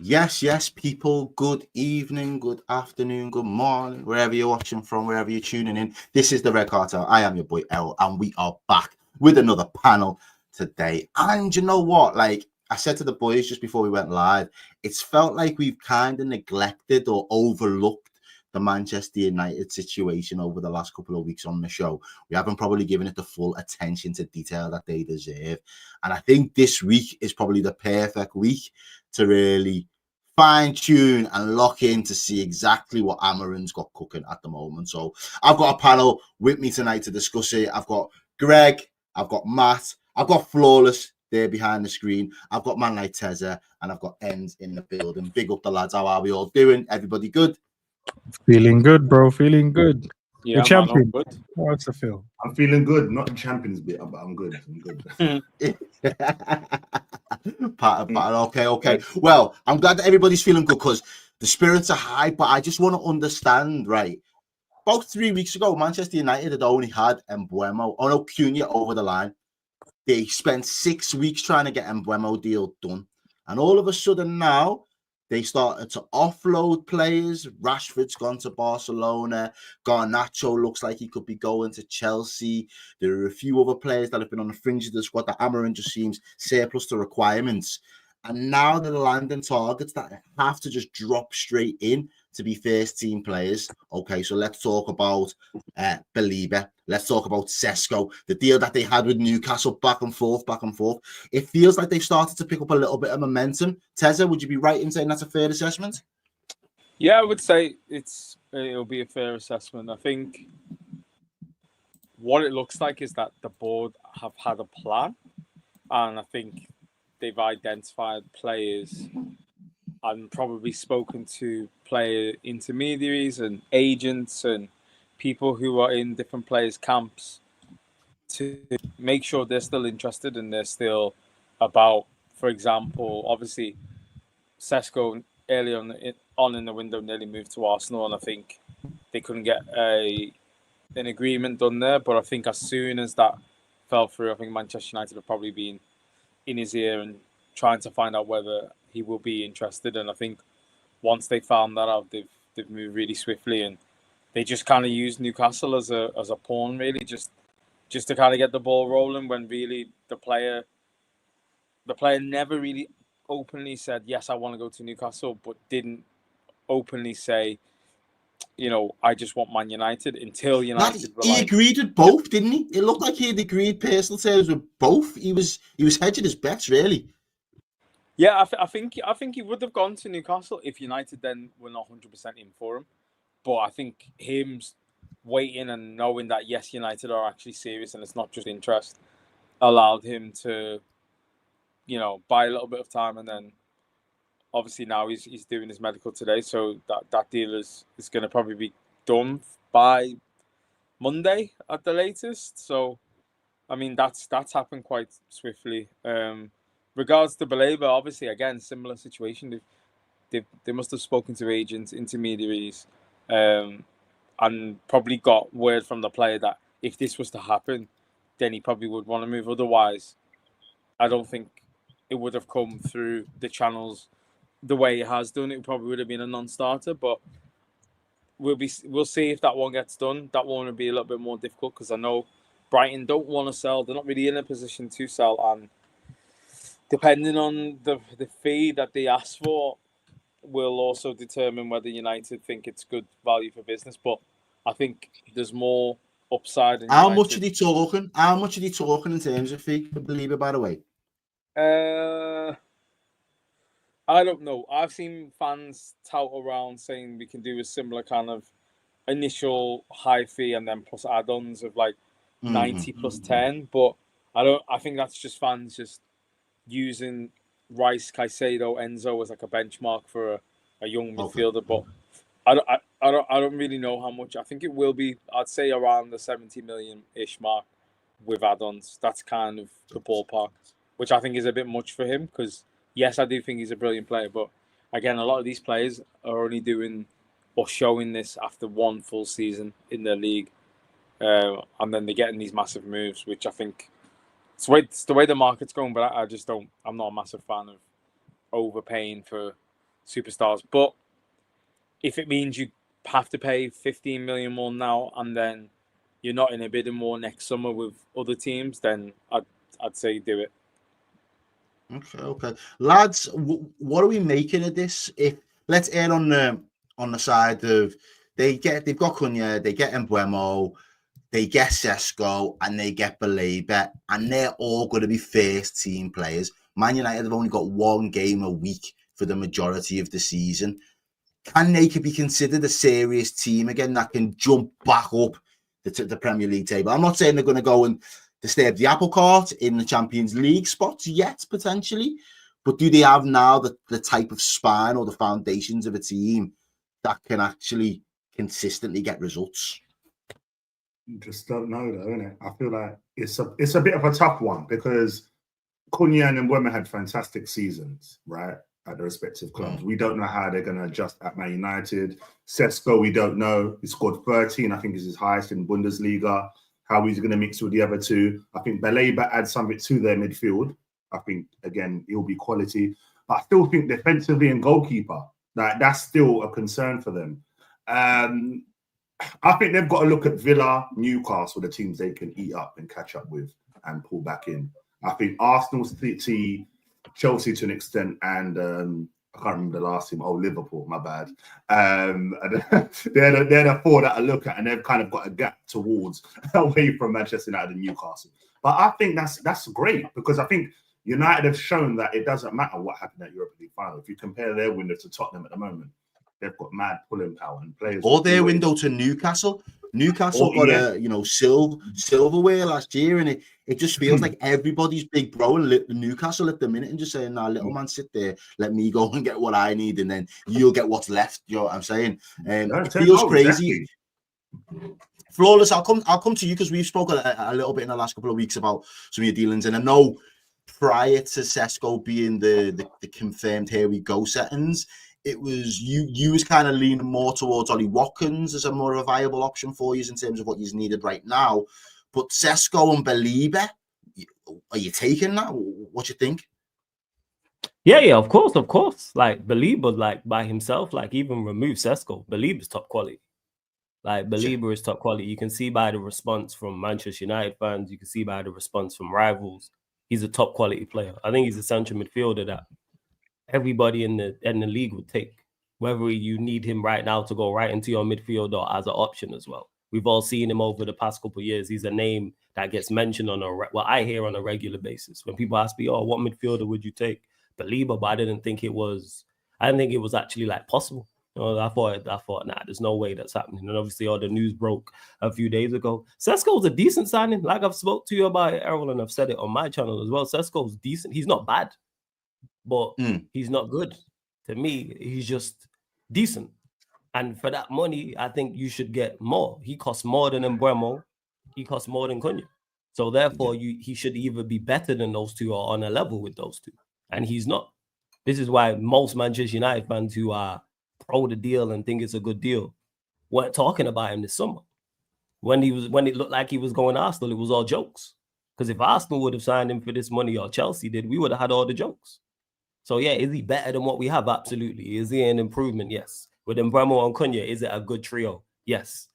Yes, people. Good evening, good afternoon, good morning, wherever you're watching from, wherever you're tuning in. This is the Red Cartel. I am your boy Errol, and we are back with another panel today. And you know what? Like I said to the boys just before we went live, it's felt like we've kind of neglected or overlooked the Manchester United situation over the last couple of weeks on the show. We haven't probably given it the full attention to detail that they deserve. And I think this week is probably the perfect week to really fine tune and lock in to see exactly what Amarin's got cooking at the moment. So I've got a panel with me tonight to discuss it. I've got Greg, I've got Matt, I've got Flawless there behind the screen. I've got man like Teza, and I've got Ends in the building. Big up the lads. How are we all doing? Everybody good? Feeling good, bro. Feeling good. Yeah, The man, champion. all good. What's the feel? I'm feeling good, not the champions bit, but I'm good. I'm good. Okay. Well, I'm glad that everybody's feeling good because the spirits are high, but I just want to understand, right? About 3 weeks ago, Manchester United had only had Cunha over the line. They spent 6 weeks trying to get Mbeumo deal done. And all of a sudden now, they started to offload players. Rashford's gone to Barcelona. Garnacho looks like he could be going to Chelsea. There are a few other players that have been on the fringe of the squad that Amarin just seems surplus to requirements. And now they're landing targets that have to just drop straight in to be first team players. Okay, so let's talk about Belieber. Let's talk about Sesko, the deal that they had with Newcastle, back and forth. It feels like they've started to pick up a little bit of momentum. Teza, would you be right in saying that's a fair assessment? Yeah, I would say it'll be a fair assessment. I think what it looks like is that the board have had a plan, and I think they've identified players and probably spoken to player intermediaries and agents and people who are in different players' camps to make sure they're still interested and they're still about. For example, obviously, Sesko early on in the window nearly moved to Arsenal, and I think they couldn't get an agreement done there. But I think as soon as that fell through, I think Manchester United have probably been in his ear and trying to find out whether he will be interested. And I think once they found that out, they've moved really swiftly, and they just kind of used Newcastle as a pawn, really, just to kind of get the ball rolling. When really the player never really openly said, yes, I want to go to Newcastle, but didn't openly say, I just want Man United until United. He agreed with both, didn't he? It looked like he had agreed personal terms with both. He was hedging his bets, really. Yeah, I think he would have gone to Newcastle if United then were not 100% in for him. But I think him waiting and knowing that, yes, United are actually serious and it's not just interest, allowed him to, buy a little bit of time. And then obviously now he's doing his medical today. So that deal is going to probably be done by Monday at the latest. So, I mean, that's happened quite swiftly. Regards to Belieber, obviously, again, similar situation. They must have spoken to agents, intermediaries, and probably got word from the player that if this was to happen, then he probably would want to move. Otherwise, I don't think it would have come through the channels the way it has done. It probably would have been a non-starter, but we'll see if that one gets done. That one will be a little bit more difficult because I know Brighton don't want to sell. They're not really in a position to sell, and depending on the fee that they ask for, will also determine whether United think it's good value for business. But I think there's more upside. How much are they talking? How much are they talking in terms of fee for Belieber, by the way? I don't know. I've seen fans tout around saying we can do a similar kind of initial high fee and then plus add-ons of like 90 plus 10. But I think that's just fans just using Rice, Caicedo, Enzo as like a benchmark for a young midfielder. But I don't really know how much. I think it will be, I'd say, around the 70 million-ish mark with add-ons. That's kind of the ballpark, which I think is a bit much for him because, yes, I do think he's a brilliant player. But, again, a lot of these players are only doing or showing this after one full season in their league. And then they're getting these massive moves, which I think it's the way the market's going. But I just don't. I'm not a massive fan of overpaying for superstars. But if it means you have to pay 15 million more now and then you're not in a bidding war next summer with other teams, then I'd say do it. Okay. Lads, what are we making of this? If let's err on the side of they've got Cunha, they get Mbeumo, they get Sesko, and they get Baleba, and they're all going to be first team players. Man United have only got one game a week for the majority of the season. Can they be considered a serious team again that can jump back up the Premier League table? I'm not saying they're going to go and disturb the apple cart in the Champions League spots yet, potentially, but do they have now the type of spine or the foundations of a team that can actually consistently get results? Just don't know, though, innit? I feel like it's a bit of a tough one because Cunha and Mbeumo had fantastic seasons, right, at the respective clubs. We don't know how they're going to adjust at Man United. Sesko, we don't know. He scored 13, I think is his highest in Bundesliga. How he's going to mix with the other two. I think Baleba adds something to their midfield. I think, again, he'll be quality. But I still think defensively and goalkeeper, that's still a concern for them. I think they've got to look at Villa, Newcastle, the teams they can eat up and catch up with and pull back in. I think Arsenal, City, Chelsea to an extent, and I can't remember the last team. Oh, Liverpool, my bad. They're the four that I look at, and they've kind of got a gap towards away from Manchester United and Newcastle. But I think that's great because I think United have shown that it doesn't matter what happened at Europa League final. If you compare their window to Tottenham at the moment, they've got mad pulling power and players. Or their window to Newcastle. Newcastle got a silverware last year, and it just feels like everybody's big bro in Newcastle at the minute and just saying, "Nah, little man, sit there, let me go and get what I need, and then you'll get what's left." You know what I'm saying? It feels crazy. Exactly. Flawless. I'll come to you because we've spoken a little bit in the last couple of weeks about some of your dealings, and I know prior to Sesko being the confirmed here we go settings, it was you was kind of leaning more towards Ollie Watkins as a more of a viable option for you in terms of what you needed right now. But Sesko and Baleba, are you taking that? What you think? Yeah, of course. Like Baleba, like by himself, like even remove Sesko, Baleba's top quality. Like Baleba is top quality. You can see by the response from Manchester United fans. You can see by the response from rivals. He's a top quality player. I think he's a central midfielder that everybody in the league would take, whether you need him right now to go right into your midfield or as an option as well. We've all seen him over the past couple of years. He's a name that gets mentioned I hear on a regular basis. When people ask me, "Oh, what midfielder would you take?" Baleba, but I didn't think it was actually like possible. You know, I thought, nah, there's no way that's happening. And obviously all the news broke a few days ago. Sesko's a decent signing. Like I've spoke to you about it, Errol, and I've said it on my channel as well. Sesko's decent. He's not bad. But he's not good. To me, he's just decent. And for that money, I think you should get more. He costs more than Mbeumo. He costs more than Cunha. So therefore, he should either be better than those two or on a level with those two. And he's not. This is why most Manchester United fans who are pro the deal and think it's a good deal weren't talking about him this summer. When it looked like he was going to Arsenal, it was all jokes. Because if Arsenal would have signed him for this money or Chelsea did, we would have had all the jokes. So, yeah, is he better than what we have? Absolutely. Is he an improvement? Yes. With Mbeumo and Cunha, is it a good trio? Yes.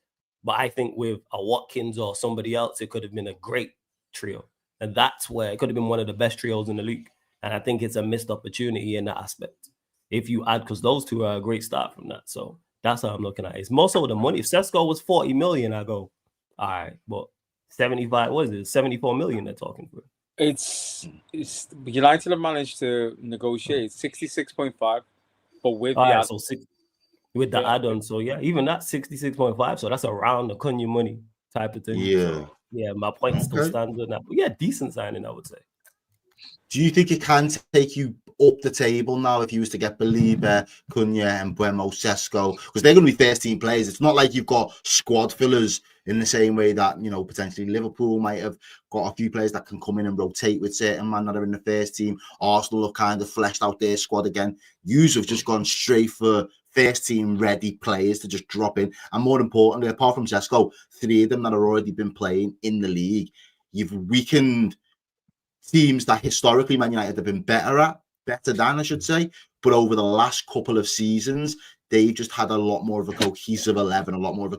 But I think with a Watkins or somebody else, it could have been a great trio. And that's where it could have been one of the best trios in the league. And I think it's a missed opportunity in that aspect. If you add, because those two are a great start from that. So that's how I'm looking at it. It's more so the money. If Sesko was 40 million, I go, all right, but 75, what is it? 74 million they're talking for. It's United have managed to negotiate 66.5, but with the add- with the add-on. So yeah, even that 66.5. So that's around the Cunha money type of thing. Yeah. So, yeah, my point still stands on that. But yeah, decent signing, I would say. Do you think it can take you up the table now if you was to get Baleba, Cunha, and Mbeumo, Sesko? Because they're going to be first team players. It's not like you've got squad fillers in the same way that, you know, potentially Liverpool might have got a few players that can come in and rotate with certain men that are in the first team. Arsenal have kind of fleshed out their squad again. Yous have just gone straight for first team ready players to just drop in. And more importantly, apart from Sesko, 3 of them that have already been playing in the league. You've weakened teams that historically Man United have been better at better than, I should say. But over the last couple of seasons, they've just had a lot more of a cohesive 11, a lot more of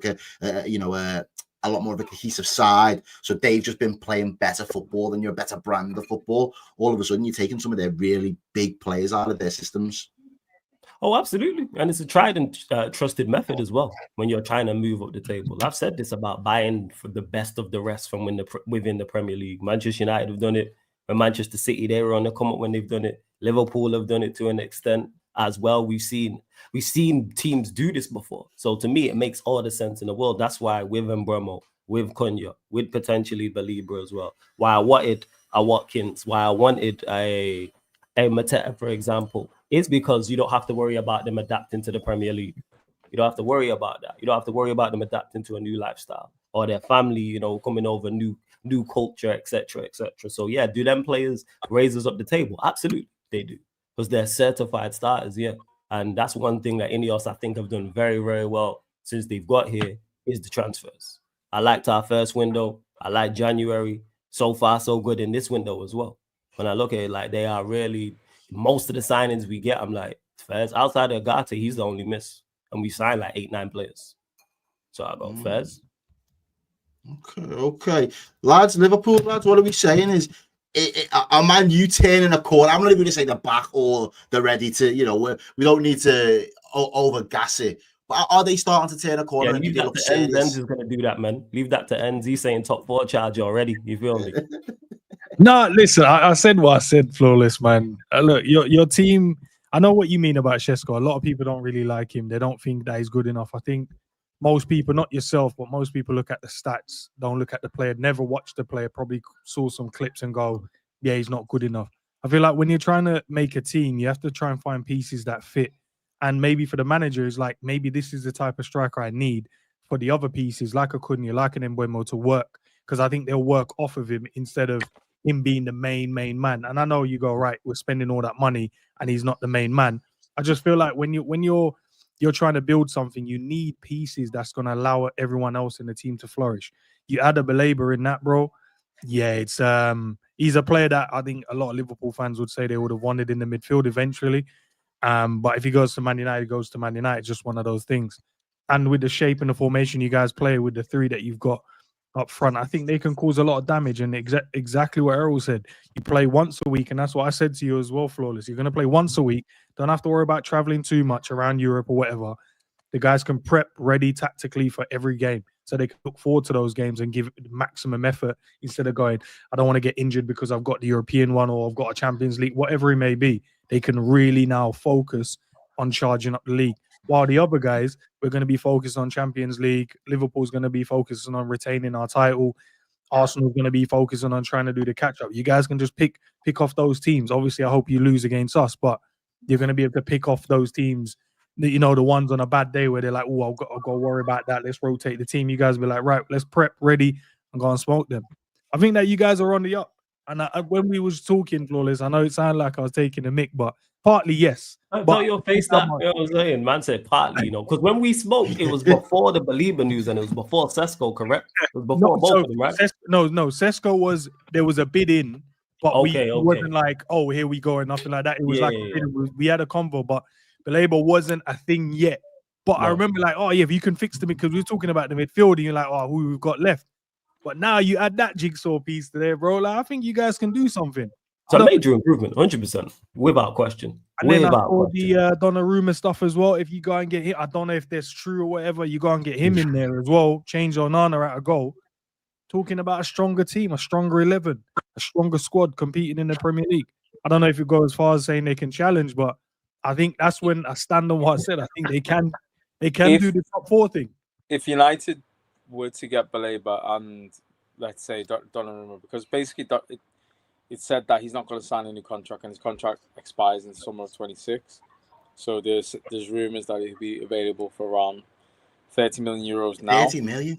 a lot more of a cohesive side. So they've just been playing better football than your better brand of football. All of a sudden, you're taking some of their really big players out of their systems. Oh, absolutely. And it's a tried and trusted method as well when you're trying to move up the table. I've said this about buying for the best of the rest from within the Premier League. Manchester United have done it. When Manchester City, they were on the come up when they've done it. Liverpool have done it to an extent as well. We've seen teams do this before. So to me, it makes all the sense in the world. That's why with Mbeumo, with Cunha, with potentially Belibra as well. Why I wanted a Watkins, why I wanted a Mateta, for example, is because you don't have to worry about them adapting to the Premier League. You don't have to worry about that. You don't have to worry about them adapting to a new lifestyle or their family, coming over, new culture, etc., etc. So yeah, do them players raise us up the table? Absolutely, they do, because they're certified starters. Yeah, and that's one thing that Ineos, I think, have done very, very well since they've got here is the transfers. I liked our first window. I like January. So far, so good in this window as well. When I look at it, like, they are really, most of the signings we get, I'm like, Fez, outside of Gata, he's the only miss. And we signed like 8-9 players. So I got Fez. Okay. Lads, Liverpool, lads, what are we saying is, are Man U turning a corner? I'm not even going to say they're back or they're ready to, we don't need to over-gas it. But are they starting to turn a corner? Yeah, leave that to Enz. Enz is going to do that, man. Leave that to Enz. He's saying top 4 charge already. You feel me? No, listen, I said what I said, Flawless, man. Look, your team, I know what you mean about Šeško. A lot of people don't really like him. They don't think that he's good enough. I think most people, not yourself, but most people look at the stats, don't look at the player, never watched the player, probably saw some clips and go, yeah, he's not good enough. I feel like when you're trying to make a team, you have to try and find pieces that fit. And maybe for the manager, it's like, maybe this is the type of striker I need for the other pieces, like a Cunha, like an Mbeumo, to work. Because I think they'll work off of him instead of him being the main man. And I know you go, right, we're spending all that money and he's not the main man. I just feel like when you're trying to build something, you need pieces that's going to allow everyone else in the team to flourish. You add a Belabor in that, bro. Yeah, it's he's a player that I think a lot of Liverpool fans would say they would have wanted in the midfield eventually. But if he goes to Man United, he goes to Man United. Just one of those things. And with the shape and the formation you guys play with the 3 that you've got up front, I think they can cause a lot of damage. And exactly what Errol said, you play once a week, and that's what I said to you as well, Flawless. You're going to play once a week. Don't have to worry about traveling too much around Europe or whatever. The guys can prep ready tactically for every game, so they can look forward to those games and give maximum effort instead of going, I don't want to get injured because I've got the European one or I've got a Champions League, whatever it may be. They can really now focus on charging up the league. While the other guys, we're going to be focused on Champions League. Liverpool's going to be focusing on retaining our title. Arsenal's going to be focusing on trying to do the catch-up. You guys can just pick off those teams. Obviously, I hope you lose against us, but you're going to be able to pick off those teams, the ones on a bad day where they're like, oh, I've got to worry about that. Let's rotate the team. You guys be like, right, let's prep, ready, and go and smoke them. I think that you guys are on the up. And when we was talking, Flawless, I know it sounded like I was taking a mick, but partly, yes. Tell your face that, you know what I'm saying? Man said partly, because when we spoke, it was before the Belieber news and it was before Šeško, correct? It was before both of them, right? Šeško there was a bid in, but it wasn't like, oh, here we go and nothing like that. It was we had a convo, but Belieber wasn't a thing yet. But I remember like, oh yeah, if you can fix them, because we were talking about the midfield and you're like, oh, who we've got left. But now you add that jigsaw piece to there, bro. Like, I think you guys can do something. It's a major improvement, 100%, without question. And then I saw the Donnarumma stuff as well. If you go and get him, I don't know if that's true or whatever, you go and get him in there as well. Change Onana at a goal. Talking about a stronger team, a stronger 11, a stronger squad competing in the Premier League. I don't know if you go as far as saying they can challenge, but I think that's when I stand on what I said. I think they can do the top 4 thing. If United were to get Belabor and let's say Donnarumma, because basically it said that he's not going to sign a new contract and his contract expires in summer of 26. So there's rumours that he'll be available for around 30 million euros now. 30 million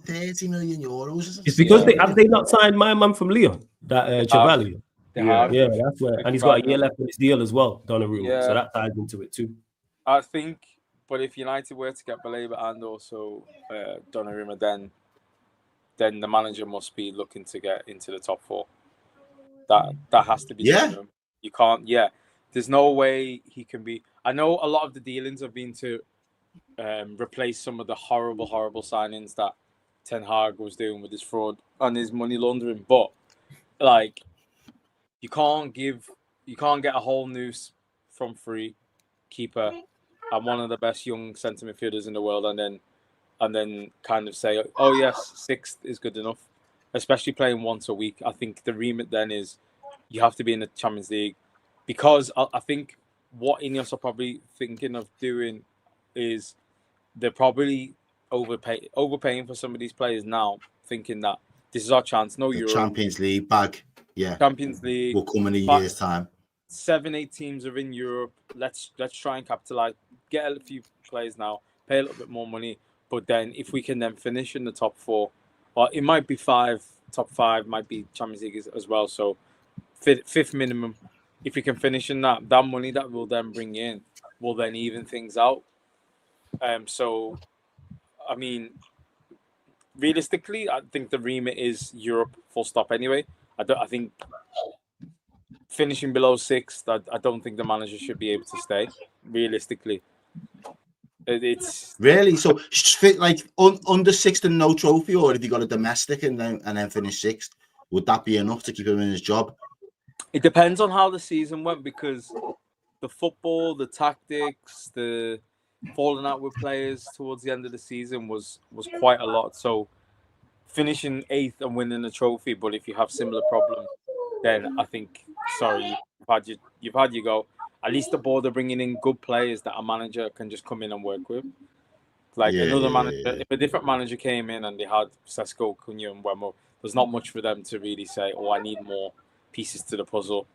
euros. It's because they not signed my man from Lyon, that Chevalier. Yeah, that's where, and he's got a year left in his deal as well, Donnarumma. So that ties into it too. I think, but if United were to get Belabor and also Donnarumma, then the manager must be looking to get into the top 4. That has to be done. You can't. Yeah, There's no way he can be. I know a lot of the dealings have been to replace some of the horrible signings that Ten Hag was doing with his fraud and his money laundering, but like you can't get a whole new from free keeper and one of the best young centre midfielders in the world, and then kind of say, oh yes, sixth is good enough, especially playing once a week. I think the remit then is you have to be in the Champions League, because I think what Ineos are probably thinking of doing is they're probably overpaying for some of these players now, thinking that this is our chance. No The Euro, Champions League bag. Yeah. Champions League Will come in a year's time. 7-8 teams are in Europe. Let's try and capitalize. Get a few players now. Pay a little bit more money. But then if we can then finish in the top 4, or it might be 5, top 5 might be Champions League as well. So fifth minimum. If we can finish in that money that we'll then bring in will then even things out. So I mean, realistically, I think the remit is Europe full stop anyway. I think finishing below 6th, I don't think the manager should be able to stay. Realistically, it's really so fit like under 6th and no trophy, or if you got a domestic and then finish 6th, would that be enough to keep him in his job? It depends on how the season went, because the football, the tactics, the falling out with players towards the end of the season was quite a lot. So finishing 8th and winning a trophy, but if you have similar problems, then I think, sorry, you've had your go. At least the board are bringing in good players that a manager can just come in and work with. Like manager, if a different manager came in and they had Sesko, Cunha, and Wemo, there's not much for them to really say, oh, I need more pieces to the puzzle.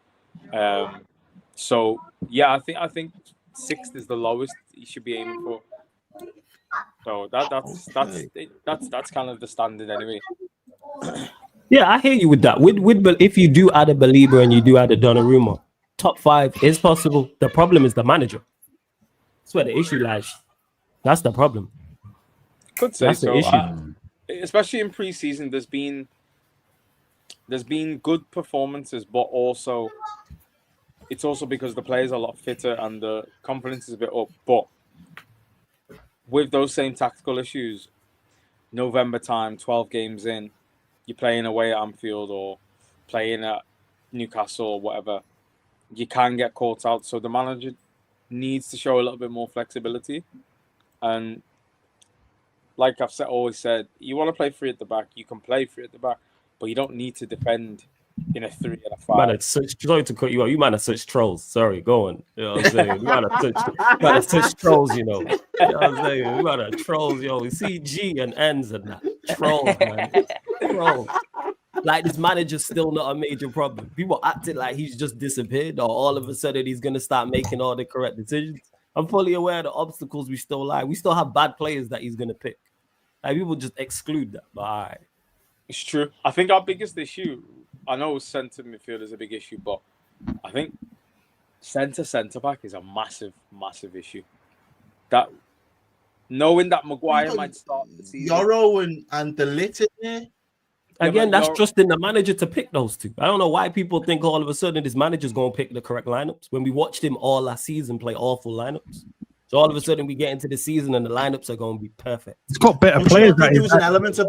So yeah, I think 6th is the lowest you should be aiming for. So that's kind of the standard anyway. Yeah, I hear you with that. With if you do add a Belieber and you do add a Donnarumma, top 5 is possible. The problem is the manager. That's where the issue lies. That's the problem. Could say That's so. the issue. Especially in pre-season, there's been good performances, but also it's also because the players are a lot fitter and the confidence is a bit up. But with those same tactical issues, November time, 12 games in, you're playing away at Anfield or playing at Newcastle or whatever, you can get caught out. So the manager needs to show a little bit more flexibility. And like I've always said, you want to play 3 at the back, you can play 3 at the back, but you don't need to defend in a 3 and a 5. Man, sorry to cut you out. You might have such trolls. Sorry, go on. You know what I'm saying? You might have such trolls, you know. You know what I'm saying? You might have trolls, yo. We see G and N's and that. Trolls, man. Trolls. Like, this manager's still not a major problem. People acting like he's just disappeared, or all of a sudden he's going to start making all the correct decisions. I'm fully aware of the obstacles we still like. We still have bad players that he's going to pick. Like, people just exclude that. But all right. It's true. I think our biggest issue, I know centre midfield is a big issue, but I think centre back is a massive issue. That knowing that Maguire might start the season, Errol and the Lit in there. Again, that's trusting the manager to pick those two. I don't know why people think all of a sudden this manager's going to pick the correct lineups when we watched him all last season play awful lineups. So all of a sudden we get into the season and the lineups are going to be perfect. It's got better players. There was an element of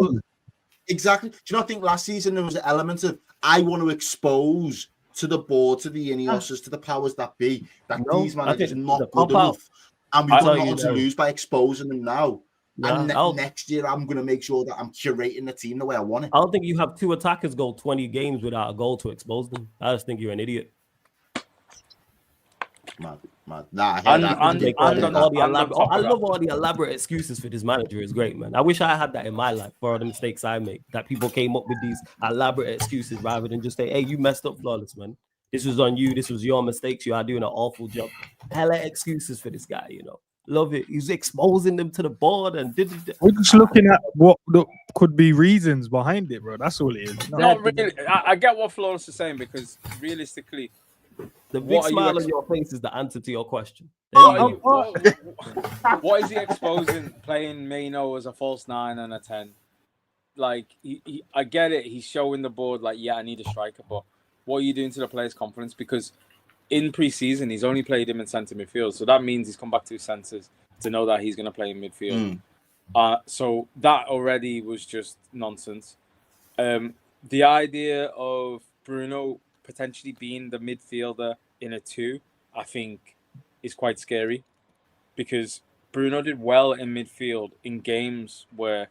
exactly. Do you not think last season there was an element of I want to expose to the board, to the Ineos, to the powers that be, that these managers are not good enough, and we've got nothing to lose by exposing them now. And next year, I'm going to make sure that I'm curating the team the way I want it. I don't think you have 2 attackers go 20 games without a goal to expose them. I just think you're an idiot. Man. Nah, I love all the elaborate excuses for this manager. It's great, man. I wish I had that in my life for all the mistakes I make. That people came up with these elaborate excuses rather than just say, "Hey, you messed up, Flawless, man. This was on you. This was your mistakes. You are doing an awful job." Hella excuses for this guy, you know. Love it. He's exposing them to the board and we're just looking at what could be reasons behind it, bro. That's all it is. Not really. I get what Flawless is saying, because realistically, the big smile on your face is the answer to your question. What is he exposing? Playing Maino as a false 9 and a 10. Like, I get it. He's showing the board, like, yeah, I need a striker, but what are you doing to the players' confidence? Because in pre-season, he's only played him in centre midfield. So that means he's come back to his senses to know that he's going to play in midfield. So that already was just nonsense. The idea of Bruno potentially being the midfielder in a 2, I think, is quite scary, because Bruno did well in midfield in games where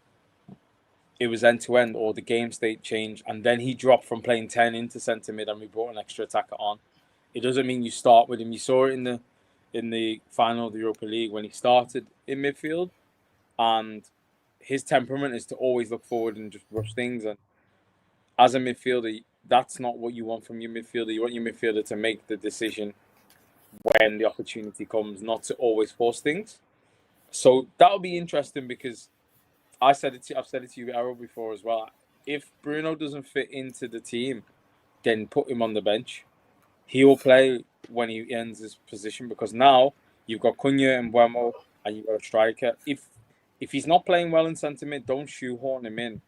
it was end-to-end or the game state changed, and then he dropped from playing 10 into centre mid and we brought an extra attacker on. It doesn't mean you start with him. You saw it in the final of the Europa League when he started in midfield, and his temperament is to always look forward and just rush things. And as a midfielder, that's not what you want from your midfielder. You want your midfielder to make the decision when the opportunity comes, not to always force things. So that'll be interesting, because I've said it to you, Errol, before as well. If Bruno doesn't fit into the team, then put him on the bench. He will play when he ends his position, because now you've got Cunha and Mbeumo and you've got a striker. If he's not playing well in centre mid, don't shoehorn him in.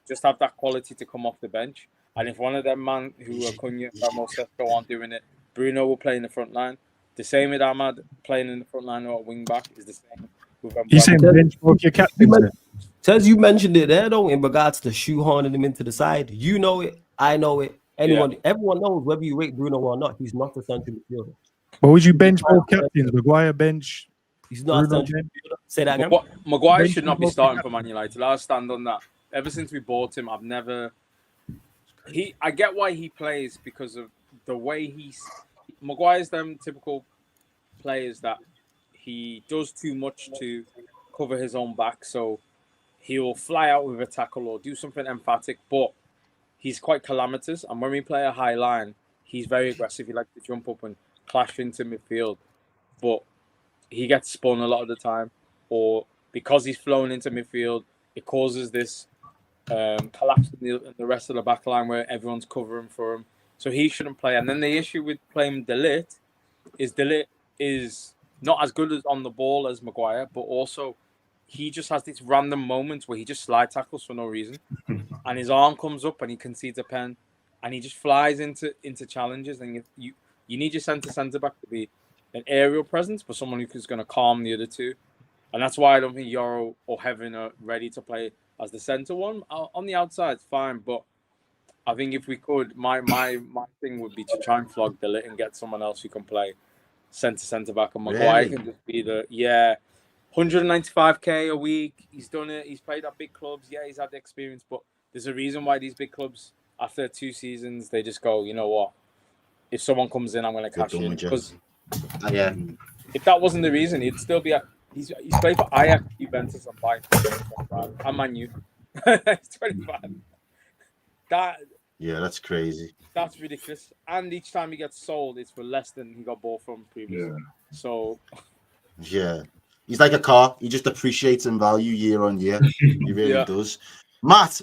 Just have that quality to come off the bench. And if one of them man who are Cunha, Mbeumo, Sesko aren't doing it, Bruno will play in the front line. The same with Ahmad playing in the front line or at wing back is the same with Mbeumo. You saying bench broke your captain? Tez, you mentioned it there though, in regards to shoehorning him into the side. You know it, I know it. Everyone knows, whether you rate Bruno or not, he's not a central midfielder. But would you bench both captains? Maguire bench. He's not Bruno a central midfielder. Say that again. Maguire should not be starting for Man United. I'll stand on that. Ever since we bought him, I've never. I get why he plays, because of the way Maguire's them typical players that he does too much to cover his own back, so he'll fly out with a tackle or do something emphatic, but he's quite calamitous. And when we play a high line, he's very aggressive. He likes to jump up and clash into midfield, but he gets spun a lot of the time, or because he's flown into midfield, it causes this collapse in the rest of the back line where everyone's covering for him. So he shouldn't play. And then the issue with playing De Ligt is not as good as on the ball as Maguire, but also he just has these random moments where he just slide tackles for no reason, and his arm comes up and he concedes a pen, and he just flies into challenges. And you need your centre back to be an aerial presence, but someone who's going to calm the other two. And that's why I don't think Errol or Heaven are ready to play as the centre one. On the outside, it's fine, but I think if we could, my thing would be to try and flog De Ligt and get someone else who can play centre back, and Maguire can just be 195k a week. He's done it. He's played at big clubs. Yeah, he's had the experience, but there's a reason why these big clubs, after 2 seasons, they just go, you know what? If someone comes in, I'm going to cash in. Because if that wasn't the reason, he'd still be at. He's played for Ajax, Juventus, and Bayern. And Man U. He's 25. That's crazy. That's ridiculous. And each time he gets sold, it's for less than he got bought from previously. Yeah. So. Yeah. He's like a car. He just appreciates in value year on year. He really does. Matt,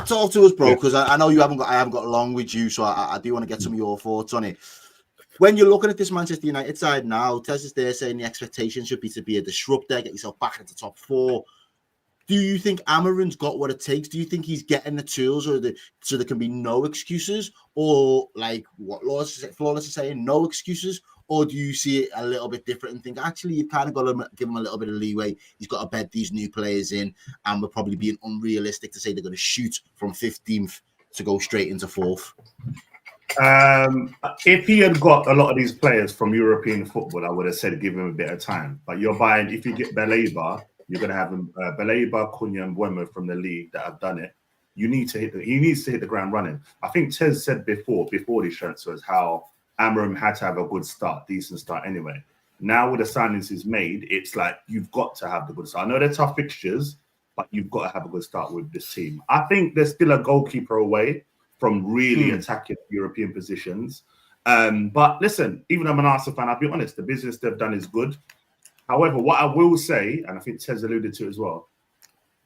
talk to us, bro, because I know I haven't got along with you, so I do want to get some of your thoughts on it. When you're looking at this Manchester United side now, Tez is there saying the expectation should be to be a disruptor, get yourself back into top 4. Do you think Amarin's got what it takes? Do you think he's getting the tools, so there can be no excuses, or like what Flawless is saying, no excuses? Or do you see it a little bit different and think, actually, you've kind of got to give him a little bit of leeway. He's got to bed these new players in, and we're probably being unrealistic to say they're going to shoot from 15th to go straight into 4th. If he had got a lot of these players from European football, I would have said give him a bit of time. But you're buying, if you get Baleba, you're going to have him, Baleba, Cunha, and Mbeumo from the league that have done it. He needs to hit the ground running. I think Tez said before these transfers how Amorim had to have a good start, decent start anyway. Now with the signings he's made, it's like you've got to have the good start. I know they're tough fixtures, but you've got to have a good start with this team. I think there's still a goalkeeper away from really attacking European positions. But listen, even I'm an Arsenal fan, I'll be honest, the business they've done is good. However, what I will say, and I think Tez alluded to it as well,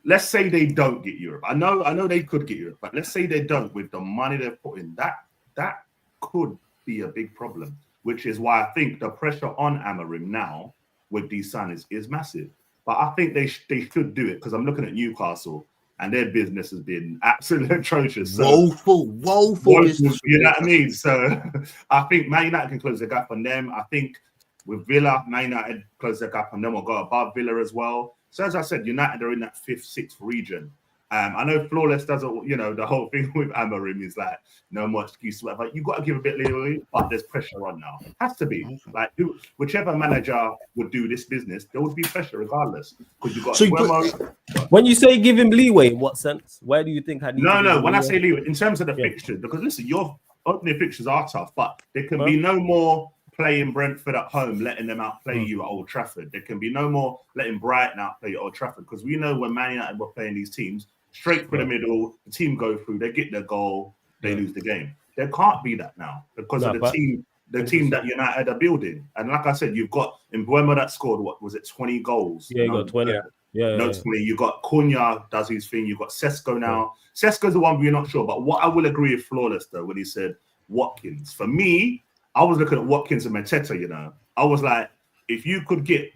let's say they don't get Europe. I know they could get Europe, but let's say they don't with the money they've put in. That could be a big problem, which is why I think the pressure on Amarim now with these signings is massive. But I think they should do it, because I'm looking at Newcastle and their business has been absolutely atrocious. So, woeful business. You know what I mean? So I think Man United can close the gap on them. I think with Villa, Man United close the gap on them or go above Villa as well. So as I said, United are in that 5th, 6th region. I know Flawless doesn't, the whole thing with Amarim is like no more excuse, whatever. You've got to give a bit leeway, but there's pressure on now. Has to be. Like whichever manager would do this business, there would be pressure regardless. Because you've got when you say give him leeway, in what sense? Where do you think I need No, when I say leeway, in terms of the fixtures, because listen, your opening fixtures are tough, but there can be no more playing Brentford at home, letting them outplay you at Old Trafford. There can be no more letting Brighton outplay you at Old Trafford, because we know when Man United were playing these teams, straight through the middle, the team go through, they get their goal, they lose the game. There can't be that now because of the team that United are building. And like I said, you've got Mbeumo that scored, what was it, 20 goals? Yeah, you got 20. Yeah. 20. You got Cunha does his thing. You got Sesko now. Sesko's the one we're not sure. But what I will agree with Flawless though, when he said Watkins. For me, I was looking at Watkins and Mateta, I was like, if you could get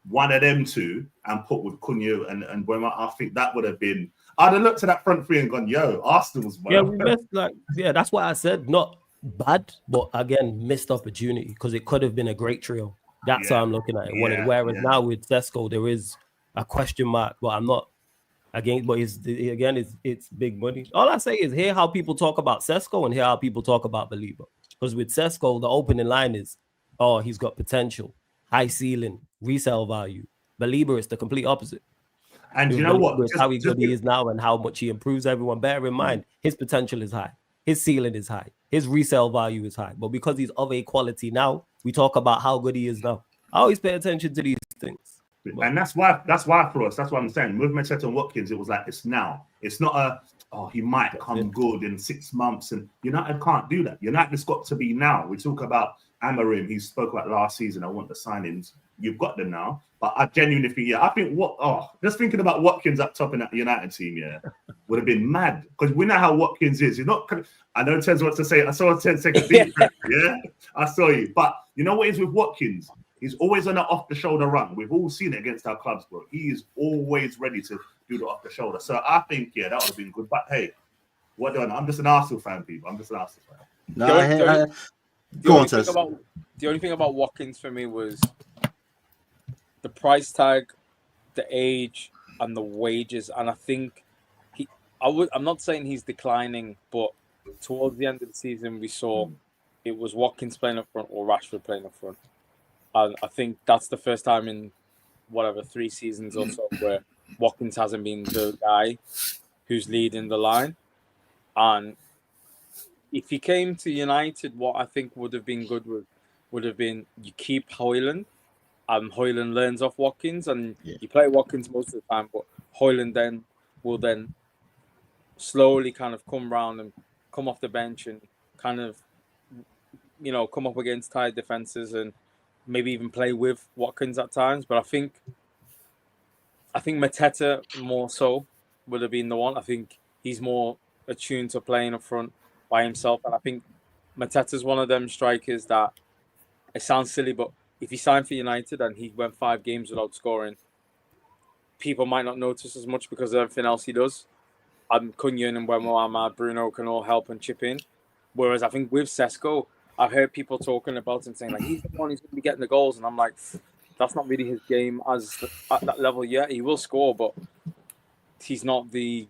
one of them two and put with Cunha and Mbeumo, I think that would have been. I'd have looked at that front three and gone, yo, Arsenal's well. Yeah, we missed that's why I said not bad, but again, missed opportunity because it could have been a great trio. That's how I'm looking at it. Whereas now with Sesko, there is a question mark, but I'm not against. But it's big money. All I say is hear how people talk about Sesko and hear how people talk about Belieber. Because with Sesko, the opening line is, oh, he's got potential, high ceiling, resale value. Belieber is the complete opposite. And you know what? With how good he is now and how much he improves everyone. Bear in mind, his potential is high. His ceiling is high. His resale value is high. But because he's of a quality now, we talk about how good he is now. I always pay attention to these things. And that's why for us, that's what I'm saying. With Mateta and Watkins, it was like, it's now. It's not he might come good in 6 months. And United can't do that. United's got to be now. We talk about Amarim. He spoke about last season. I want the signings. You've got them now. But I genuinely think, just thinking about Watkins up top in that United team, would have been mad. Because we know how Watkins is. He's not. I know Tez wants to say, I saw a 10-second beat. I saw you. But you know what is with Watkins? He's always on an off-the-shoulder run. We've all seen it against our clubs, bro. He is always ready to do the off-the-shoulder. So I think, that would have been good. But hey, what do I know? I'm just an Arsenal fan, people. I'm just an Arsenal fan. The only thing about Watkins for me was the price tag, the age, and the wages. And I think I'm not saying he's declining, but towards the end of the season, we saw it was Watkins playing up front or Rashford playing up front. And I think that's the first time in 3 seasons or so where Watkins hasn't been the guy who's leading the line. And if he came to United, what I think would have been good would have been you keep Højlund, and Højlund learns off Watkins, and you play Watkins most of the time, but Højlund will slowly kind of come round and come off the bench and kind of, come up against tight defenses and maybe even play with Watkins at times. But I think Mateta more so would have been the one. I think he's more attuned to playing up front by himself. And I think Mateta's one of them strikers that, it sounds silly, but if he signed for United and he went 5 games without scoring, people might not notice as much because of everything else he does. And Cunha and Mbeumo, Bruno can all help and chip in. Whereas I think with Sesko, I've heard people talking about him saying, like, he's the one who's going to be getting the goals. And I'm like, that's not really his game at that level yet. He will score, but he's not the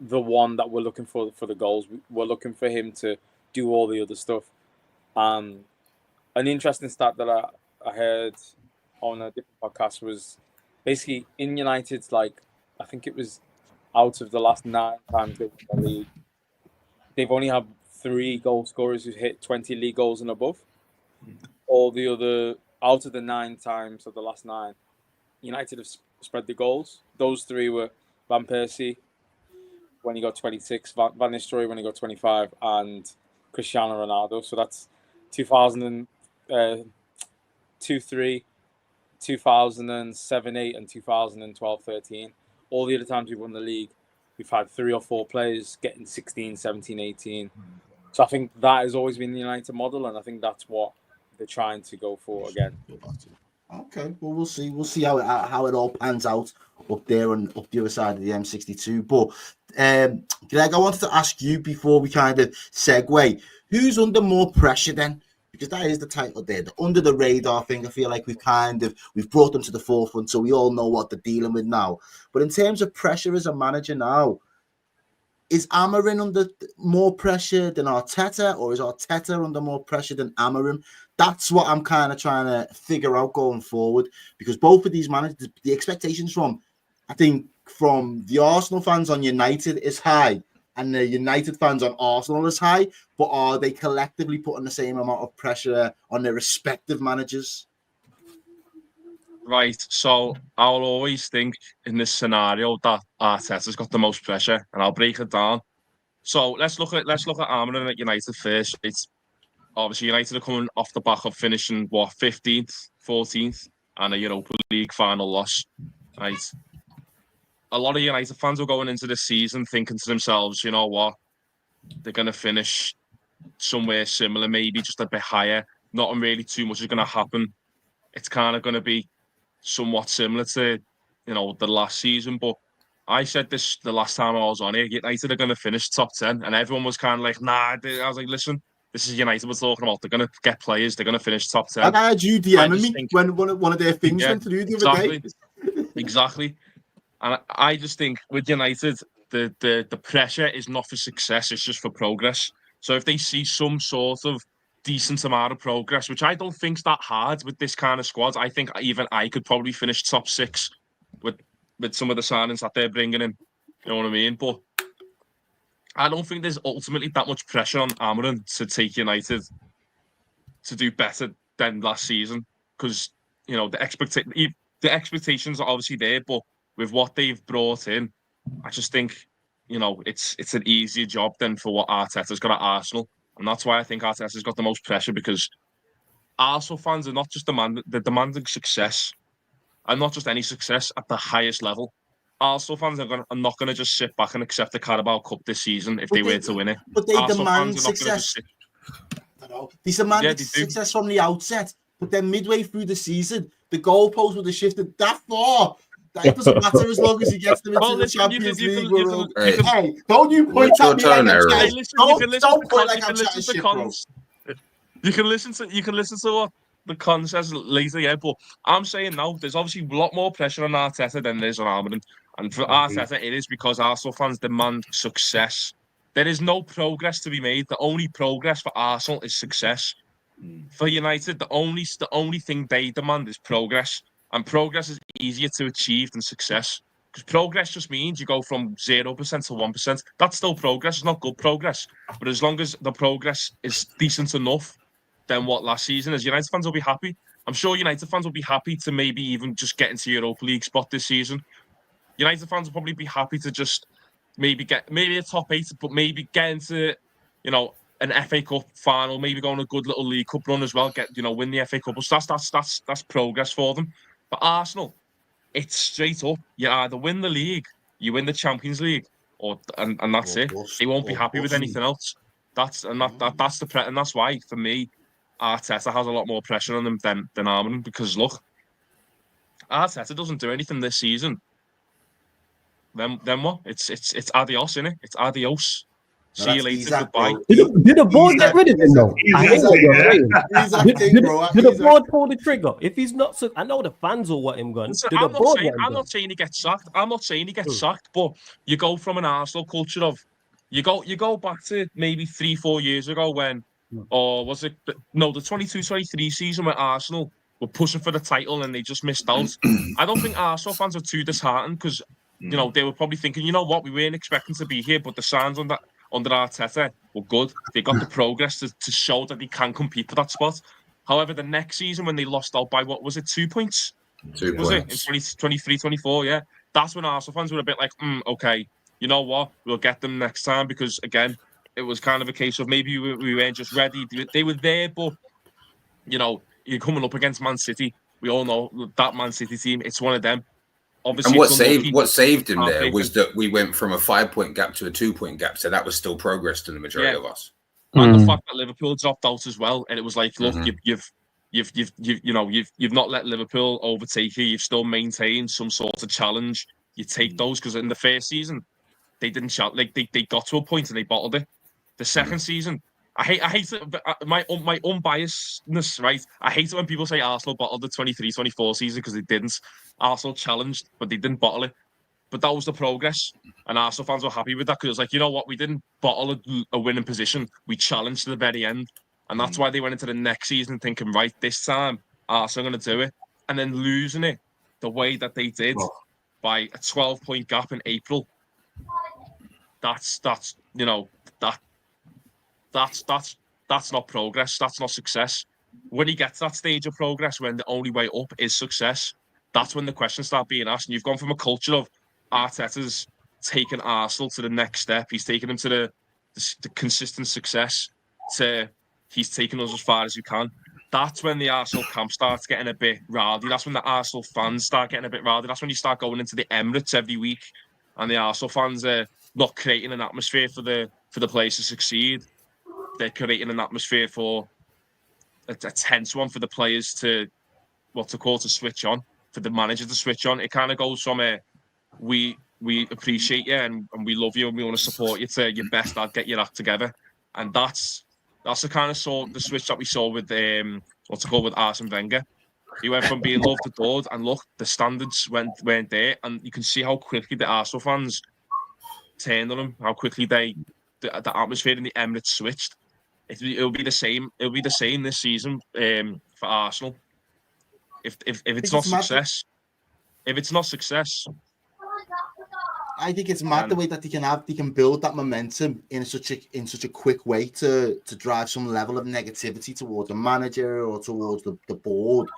one that we're looking for the goals. We're looking for him to do all the other stuff. An interesting stat that I heard on a different podcast was basically in United's, I think it was out of the last 9 times they won the league, they've only had 3 goal scorers who hit 20 league goals and above. All the other, out of the 9 times of the last 9, United have spread the goals. Those 3 were Van Persie when he got 26, Van Nistelrooy when he got 25, and Cristiano Ronaldo. So that's 2002-3, 2007-8, and 2012-13. All the other times we've won the league, we've had 3 or 4 players getting 16, 17, 18. So I think that has always been the United model, and I think that's what they're trying to go for again. Okay, well, we'll see. We'll see how it all pans out up there and up the other side of the M62. But Greg, I wanted to ask you before we kind of segue, who's under more pressure then? Because that is the title there, the under the radar thing. I feel like we've brought them to the forefront, so we all know what they're dealing with now. But in terms of pressure as a manager now, is Amarin under more pressure than Arteta, or is Arteta under more pressure than Amarin? That's what I'm kind of trying to figure out going forward, because both of these managers, the expectations from the Arsenal fans on United is high, and the United fans on Arsenal is high, but are they collectively putting the same amount of pressure on their respective managers? Right, so I'll always think in this scenario that Arteta's got the most pressure, and I'll break it down. So let's look at Amarin at United first. It's obviously United are coming off the back of finishing 15th, 14th, and a Europa League final loss. Right, a lot of United fans are going into this season thinking to themselves, you know what, they're going to finish somewhere similar, maybe just a bit higher. Nothing really too much is going to happen. It's kind of going to be somewhat similar to, the last season. But I said this the last time I was on here, United are going to finish top 10. And everyone was kind of like, nah. I was like, listen, this is United we're talking about. They're going to get players. They're going to finish top 10. I had you DMing me when one of their things went through the other day. Exactly. And I just think with United, the pressure is not for success. It's just for progress. So if they see some sort of decent amount of progress, which I don't think's that hard with this kind of squad. I think even I could probably finish top 6 with some of the signings that they're bringing in. You know what I mean? But I don't think there's ultimately that much pressure on Amarin to take United to do better than last season, because the expectations are obviously there, but with what they've brought in, I just think it's an easier job than for what Arteta's got at Arsenal. And that's why I think Arteta's got the most pressure, because Arsenal fans are not just demanding success, and not just any success at the highest level. Arsenal fans are not going to just sit back and accept the Carabao Cup this season if they were to win it. But they Arsenal demand success. They demanded success from the outset, but then midway through the season, the goalpost would have shifted that far. It doesn't matter as long as he gets them into the Champions League. Hey, don't you point at me like I'm chatting. Don't point like I'm chatting shit, bro. You can listen to what the con says later, yeah. But I'm saying now, there's obviously a lot more pressure on Arteta than there is on Amarin. And for Arteta, it is because Arsenal fans demand success. There is no progress to be made. The only progress for Arsenal is success. For United, the only thing they demand is progress. And progress is easier to achieve than success. Because progress just means you go from 0% to 1%. That's still progress. It's not good progress. But as long as the progress is decent enough, then what last season is, United fans will be happy. I'm sure United fans will be happy to maybe even just get into Europa League spot this season. United fans will probably be happy to just maybe a top 8, but maybe get into, an FA Cup final, maybe go on a good little League Cup run as well, win the FA Cup. So that's progress for them. But Arsenal, it's straight up. You either win the league, you win the Champions League, and that's it. They won't be happy with anything else. That's why, for me, Arteta has a lot more pressure on them than Amarin, because look, Arteta doesn't do anything this season. Then what? It's adios, innit? It's adios. See you later. Goodbye. Did the board get rid of him though? I hate what you're saying. Did the board pull the trigger? If he's not, I know the fans will want him gone. I'm not saying he gets sacked. But you go from an Arsenal culture of, you go back to maybe 3-4 years ago when, or was it the 22-23 season when Arsenal were pushing for the title and they just missed out. I don't think Arsenal fans are too disheartened, because they were probably thinking, you know what, we weren't expecting to be here, but the signs under Arteta were good. They got the progress to show that they can compete for that spot. However, the next season when they lost out by, what was it, 2 points? 2 was points. it in 23-24? Yeah, that's when Arsenal fans were a bit like, okay, you know what, we'll get them next time, because again, it was kind of a case of maybe we weren't just ready. They were there, but you're coming up against Man City. We all know that Man City team. It's one of them. Obviously, and what saved him there was that we went from a 5-point gap to a 2-point gap, so that was still progress to the majority of us. And the fact that Liverpool dropped out as well, and it was like, look, you've not let Liverpool overtake you. You've still maintained some sort of challenge. you take those, because in the first season they didn't shout, like they got to a point and they bottled it. The second season, I hate it, my unbiasedness, right? I hate it when people say Arsenal bottled the 23-24 season, because they didn't. Arsenal challenged, but they didn't bottle it. But that was the progress, and Arsenal fans were happy with that, because it was like, you know what, we didn't bottle a winning position, we challenged to the very end, and that's why they went into the next season thinking, right, this time Arsenal are going to do it, and then losing it the way that they did by a 12-point gap in April. That's you know, that's not progress. That's not success. When you get to that stage of progress, when the only way up is success, that's when the questions start being asked. And you've gone from a culture of Arteta's taken Arsenal to the next step. He's taken them to the consistent success, to he's taken us as far as you can. That's when the Arsenal camp starts getting a bit rowdy. That's when the Arsenal fans start getting a bit rowdy. That's when you start going into the Emirates every week, and the Arsenal fans are not creating an atmosphere for the players to succeed. They're creating an atmosphere for a tense one for the players to switch on, for the manager to switch on. It kind of goes from we appreciate you and we love you and we want to support you, to your best lad, get your act together. And that's the kind of the switch that we saw with with Arsene Wenger. He went from being loved, adored, and look, the standards weren't there, and you can see how quickly the Arsenal fans turned on him, how quickly the atmosphere in the Emirates switched. It'll be the same. It'll be the same this season for Arsenal. If it's not success, I think it's mad the way that they can build that momentum in such a quick way to drive some level of negativity towards the manager or towards the board,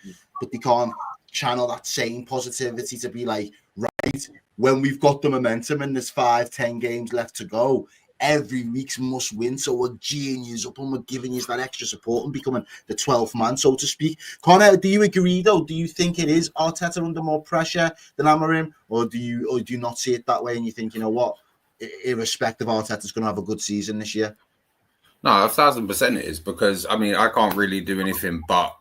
but they can't channel that same positivity to be like, right, when we've got the momentum and there's 5-10 games left to go, every week's must win, so we're geeing you up and we're giving you that extra support and becoming the 12th man, so to speak. Connor, do you agree though? Do you think it is Arteta under more pressure than Amarim, or do you not see it that way and you think, you know what, irrespective, Arteta's going to have a good season this year? No, 1,000% it is, because I mean, I can't really do anything but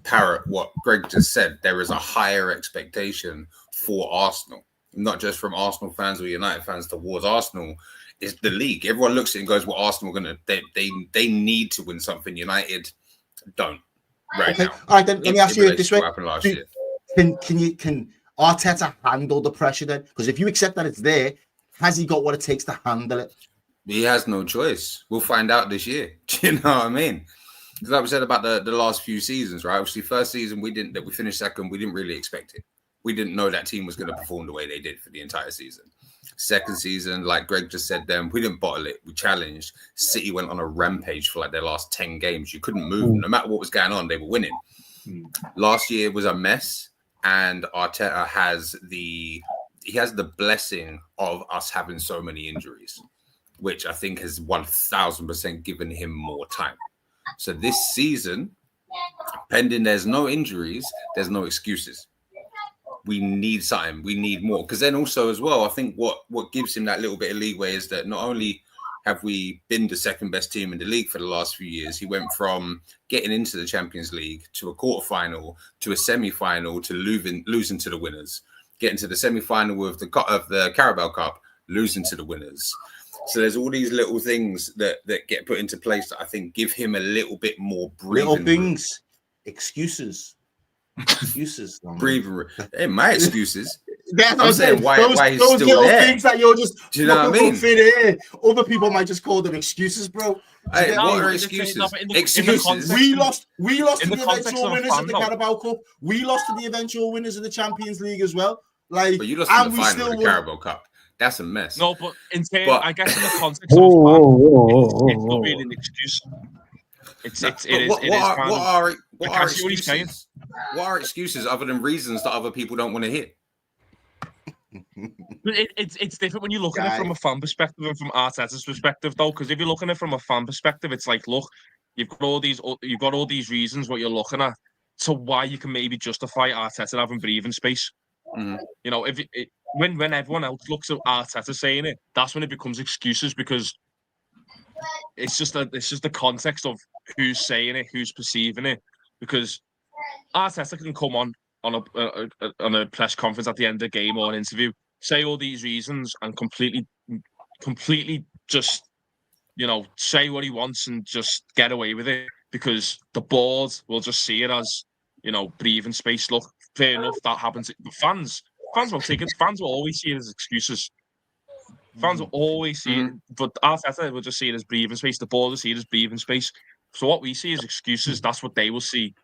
parrot what Greg just said. There is a higher expectation for Arsenal, not just from Arsenal fans or United fans towards Arsenal. It's the league. Everyone looks at it and goes, well, Arsenal are going to, they need to win something. United don't right now. All right, then let me ask you this way. Can Arteta handle the pressure then? Because if you accept that it's there, has he got what it takes to handle it? He has no choice. We'll find out this year. Do you know what I mean? Because like we said about the last few seasons, right? Obviously, first season we finished second, we didn't really expect it. We didn't know that team was going to perform the way they did for the entire season. Second season, like Greg just said, we didn't bottle it. We challenged. City went on a rampage for like their last 10 games. You couldn't move. No matter what was going on, they were winning. Last year was a mess, and Arteta has the blessing of us having so many injuries, which I think has 1,000% given him more time. So this season, pending there's no injuries, there's no excuses. We need something. We need more. Because then also as well, I think what gives him that little bit of leeway is that not only have we been the second best team in the league for the last few years, he went from getting into the Champions League to a quarterfinal to a semi-final to losing to the winners, getting to the semi-final of the Carabao Cup, losing to the winners. So there's all these little things that get put into place that I think give him a little bit more breathing little things, excuses. Breathing room. Hey, my excuses. That's I'm saying why he's those still little there. things that you're just, do you know what I mean? Fit in. Other people might just call them excuses, bro. Hey, what are excuses? Excuses. We lost to the eventual winners of the Carabao Cup. We lost to the eventual winners of the Champions League as well. Like, but you lost in the final of the Carabao Cup. That's a mess. No, but I guess in the context of a fan, it's not really an excuse. What are excuses other than reasons that other people don't want to hear? It's different when you look at it from a fan perspective and from Arteta's perspective, though. Because if you're looking at it from a fan perspective, it's like, look, you've got all these reasons what you're looking at to why you can maybe justify Arteta having breathing space. Mm-hmm. You know, when everyone else looks at Arteta saying it, that's when it becomes excuses, because it's just the context of who's saying it, who's perceiving it. Because Arteta can come on a press conference at the end of the game or an interview, say all these reasons and completely just, say what he wants and just get away with it, because the board will just see it as, breathing space. Look, fair enough, that happens. But fans will take it. Fans will always see it as excuses. Fans will always see it, but Arteta will just see it as breathing space. The board will see it as breathing space. So what we see as excuses, that's what they will see.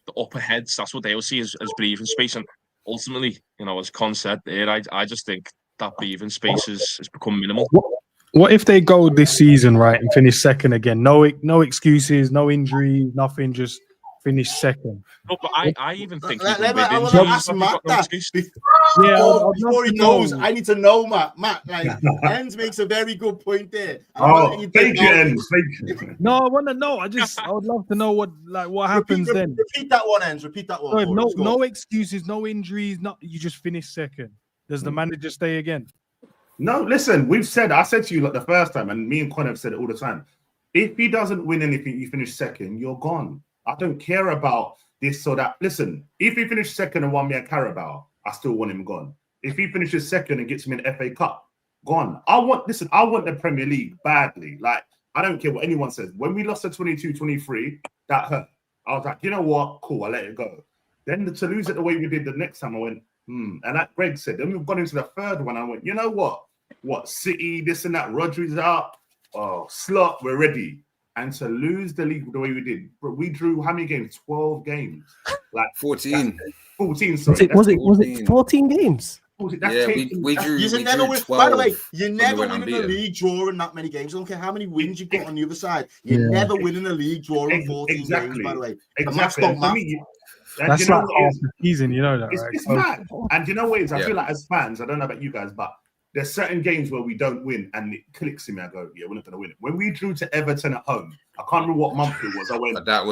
The upper heads, that's what they will see as breathing space. And ultimately, as Con said there, I just think that breathing space has become minimal. What if they go this season, right, and finish second again? No excuses, no injuries, nothing, just finish second. No, but I even think before he goes, I need to know, Matt. Like, Enz makes a very good point there. Thank you, Enz. Thank you. No, I want to know. I would love to know what happens then. Repeat that one, Enz. Repeat that one. No excuses, no injuries. You just finish second. Does the manager stay again? No, listen. I said to you like the first time, and me and Con have said it all the time. If he doesn't win anything, you finish second, you're gone. I don't care about this or that. Listen, if he finished second and won me a Carabao, I still want him gone. If he finishes second and gets me an FA Cup, gone. I want the Premier League badly. Like, I don't care what anyone says. When we lost to 22-23, that hurt. I was like, you know what? Cool, I let it go. Then to lose it the way we did the next time, I went, and that Greg said. Then we've gone into the third one. I went, you know what? What, City, this and that, Rodri's out. Oh, slot, we're ready. And to lose the league the way we did, we drew how many games? 12 games. Like 14. 14, sorry. Was it 14 games? 14, we drew. By the way, you never win in the league drawing that many games. I don't care how many wins you got on the other side. You never win in the league drawing 14 games, by the way. Exactly. That's like half the season, you know that, right? It's mad. And you know what it is? I feel like as fans, I don't know about you guys, but there's certain games where we don't win and it clicks in me. I go, yeah, we're not going to win it. When we drew to Everton at home, I can't remember what month it was. I went, that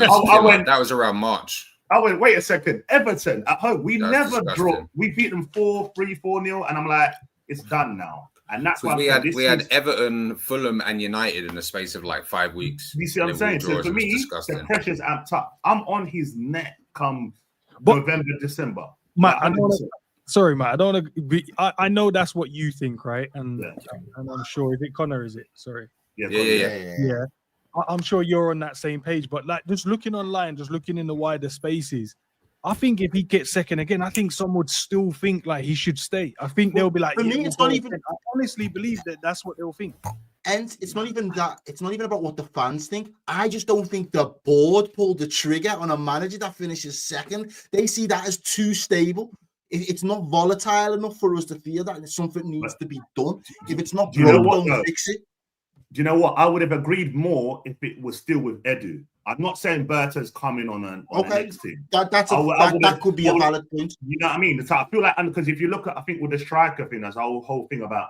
was around March. I went, wait a second, Everton at home. We never draw. We beat them 4-3, 4-0. And I'm like, it's done now. And that's why we had Everton, Fulham, and United in the space of like 5 weeks. You see what I'm saying? So for me, the pressure's amped up. I'm on his neck come November, December. Matt, sorry, Matt. I don't want to be. I know that's what you think, right? And I'm sure. Is it Connor? Is it? Sorry. Yeah. I'm sure you're on that same page. But like, just looking online, just looking in the wider spaces, I think if he gets second again, I think some would still think like he should stay. I think they'll be like, for me, it's not even. I honestly believe that's what they'll think. And it's not even that. It's not even about what the fans think. I just don't think the board pulled the trigger on a manager that finishes second. They see that as too stable. It's not volatile enough for us to feel that something needs to be done. If it's not broke, don't fix it. Do you know what? I would have agreed more if it was still with Edu. I'm not saying Berta's coming on the next team. That could be a valid point. You know what I mean? So I feel like, because if you look at, I think with the striker thing, that's the whole thing about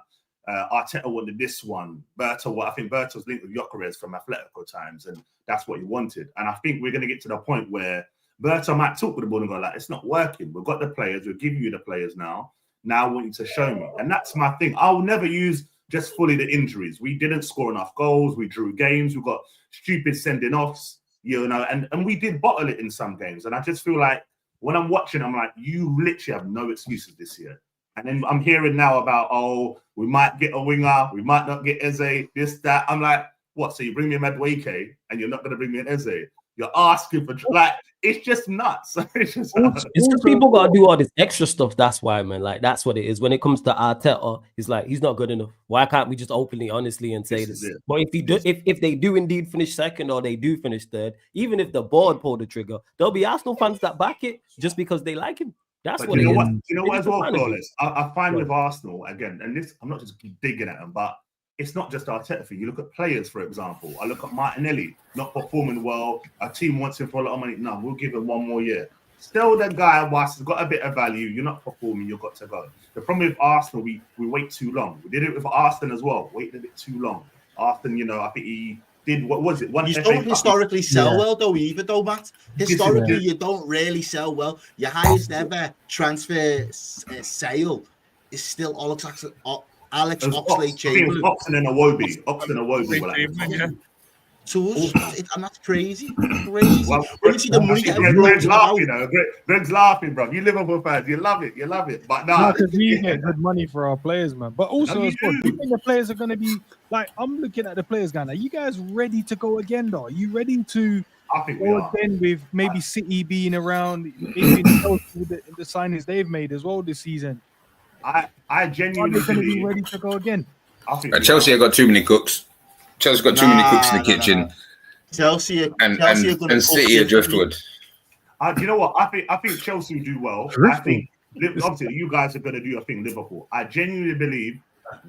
Arteta wanted this one. I think Berta was linked with Gyökeres from Atletico times, and that's what he wanted. And I think we're going to get to the point where Berta might talk with the ball and go like, it's not working. We've got the players. We'll give you the players now. Now I want you to show me. And that's my thing. I'll never use just fully the injuries. We didn't score enough goals. We drew games. We got stupid sending offs, and we did bottle it in some games. And I just feel like when I'm watching, I'm like, you literally have no excuses this year. And then I'm hearing now about, we might get a winger. We might not get Eze, this, that. I'm like, what? So you bring me a Madueke and you're not going to bring me an Eze? You're asking for, like, it's just nuts. It's just people got to do all this extra stuff. That's why, man. Like, that's what it is. When it comes to Arteta, it's like, he's not good enough. Why can't we just openly, honestly, and say this? But if they do indeed finish second or they do finish third, even if the board pull the trigger, there'll be Arsenal fans that back it just because they like him. That's what it is. You know what as well, Flawless? I find with Arsenal, again, and this, I'm not just digging at them, but it's not just Arteta thing. You look at players, for example. I look at Martinelli not performing well. Our team wants him for a lot of money. No, we'll give him one more year. Still, the guy, whilst he's got a bit of value, you're not performing, you've got to go. The problem with Arsenal, we wait too long. We did it with Arsenal as well. Waited a bit too long. Arsenal, I think he did, what was it? You don't historically sell well, though, either, though, Matt. Historically, you don't really sell well. Your highest ever transfer sale is still Alex Oxlade-Chamberlain. Oxen and Iwobi. to us, and that's crazy. Crazy. Well, When you see the money getting thrown Greg's laughing, out, Greg's laughing, bro. You Liverpool fans, you love it. But No, because we get good money for our players, man. But also, No, you as well, do you do. think the players are going to be like? I'm looking at the players, guy. Are you guys ready to go again, though? Are you ready to I think we go are. again with maybe City being around, maybe the signings they've made as well this season? I Are genuinely they going to be believe. ready to go again? I think we Chelsea are. have got too many cooks. Chelsea got too many cooks in the kitchen, nah. Chelsea are and gonna City are driftwood. Do you know what? I think Chelsea will do well. I think obviously you guys are going to do your thing, Liverpool. I genuinely believe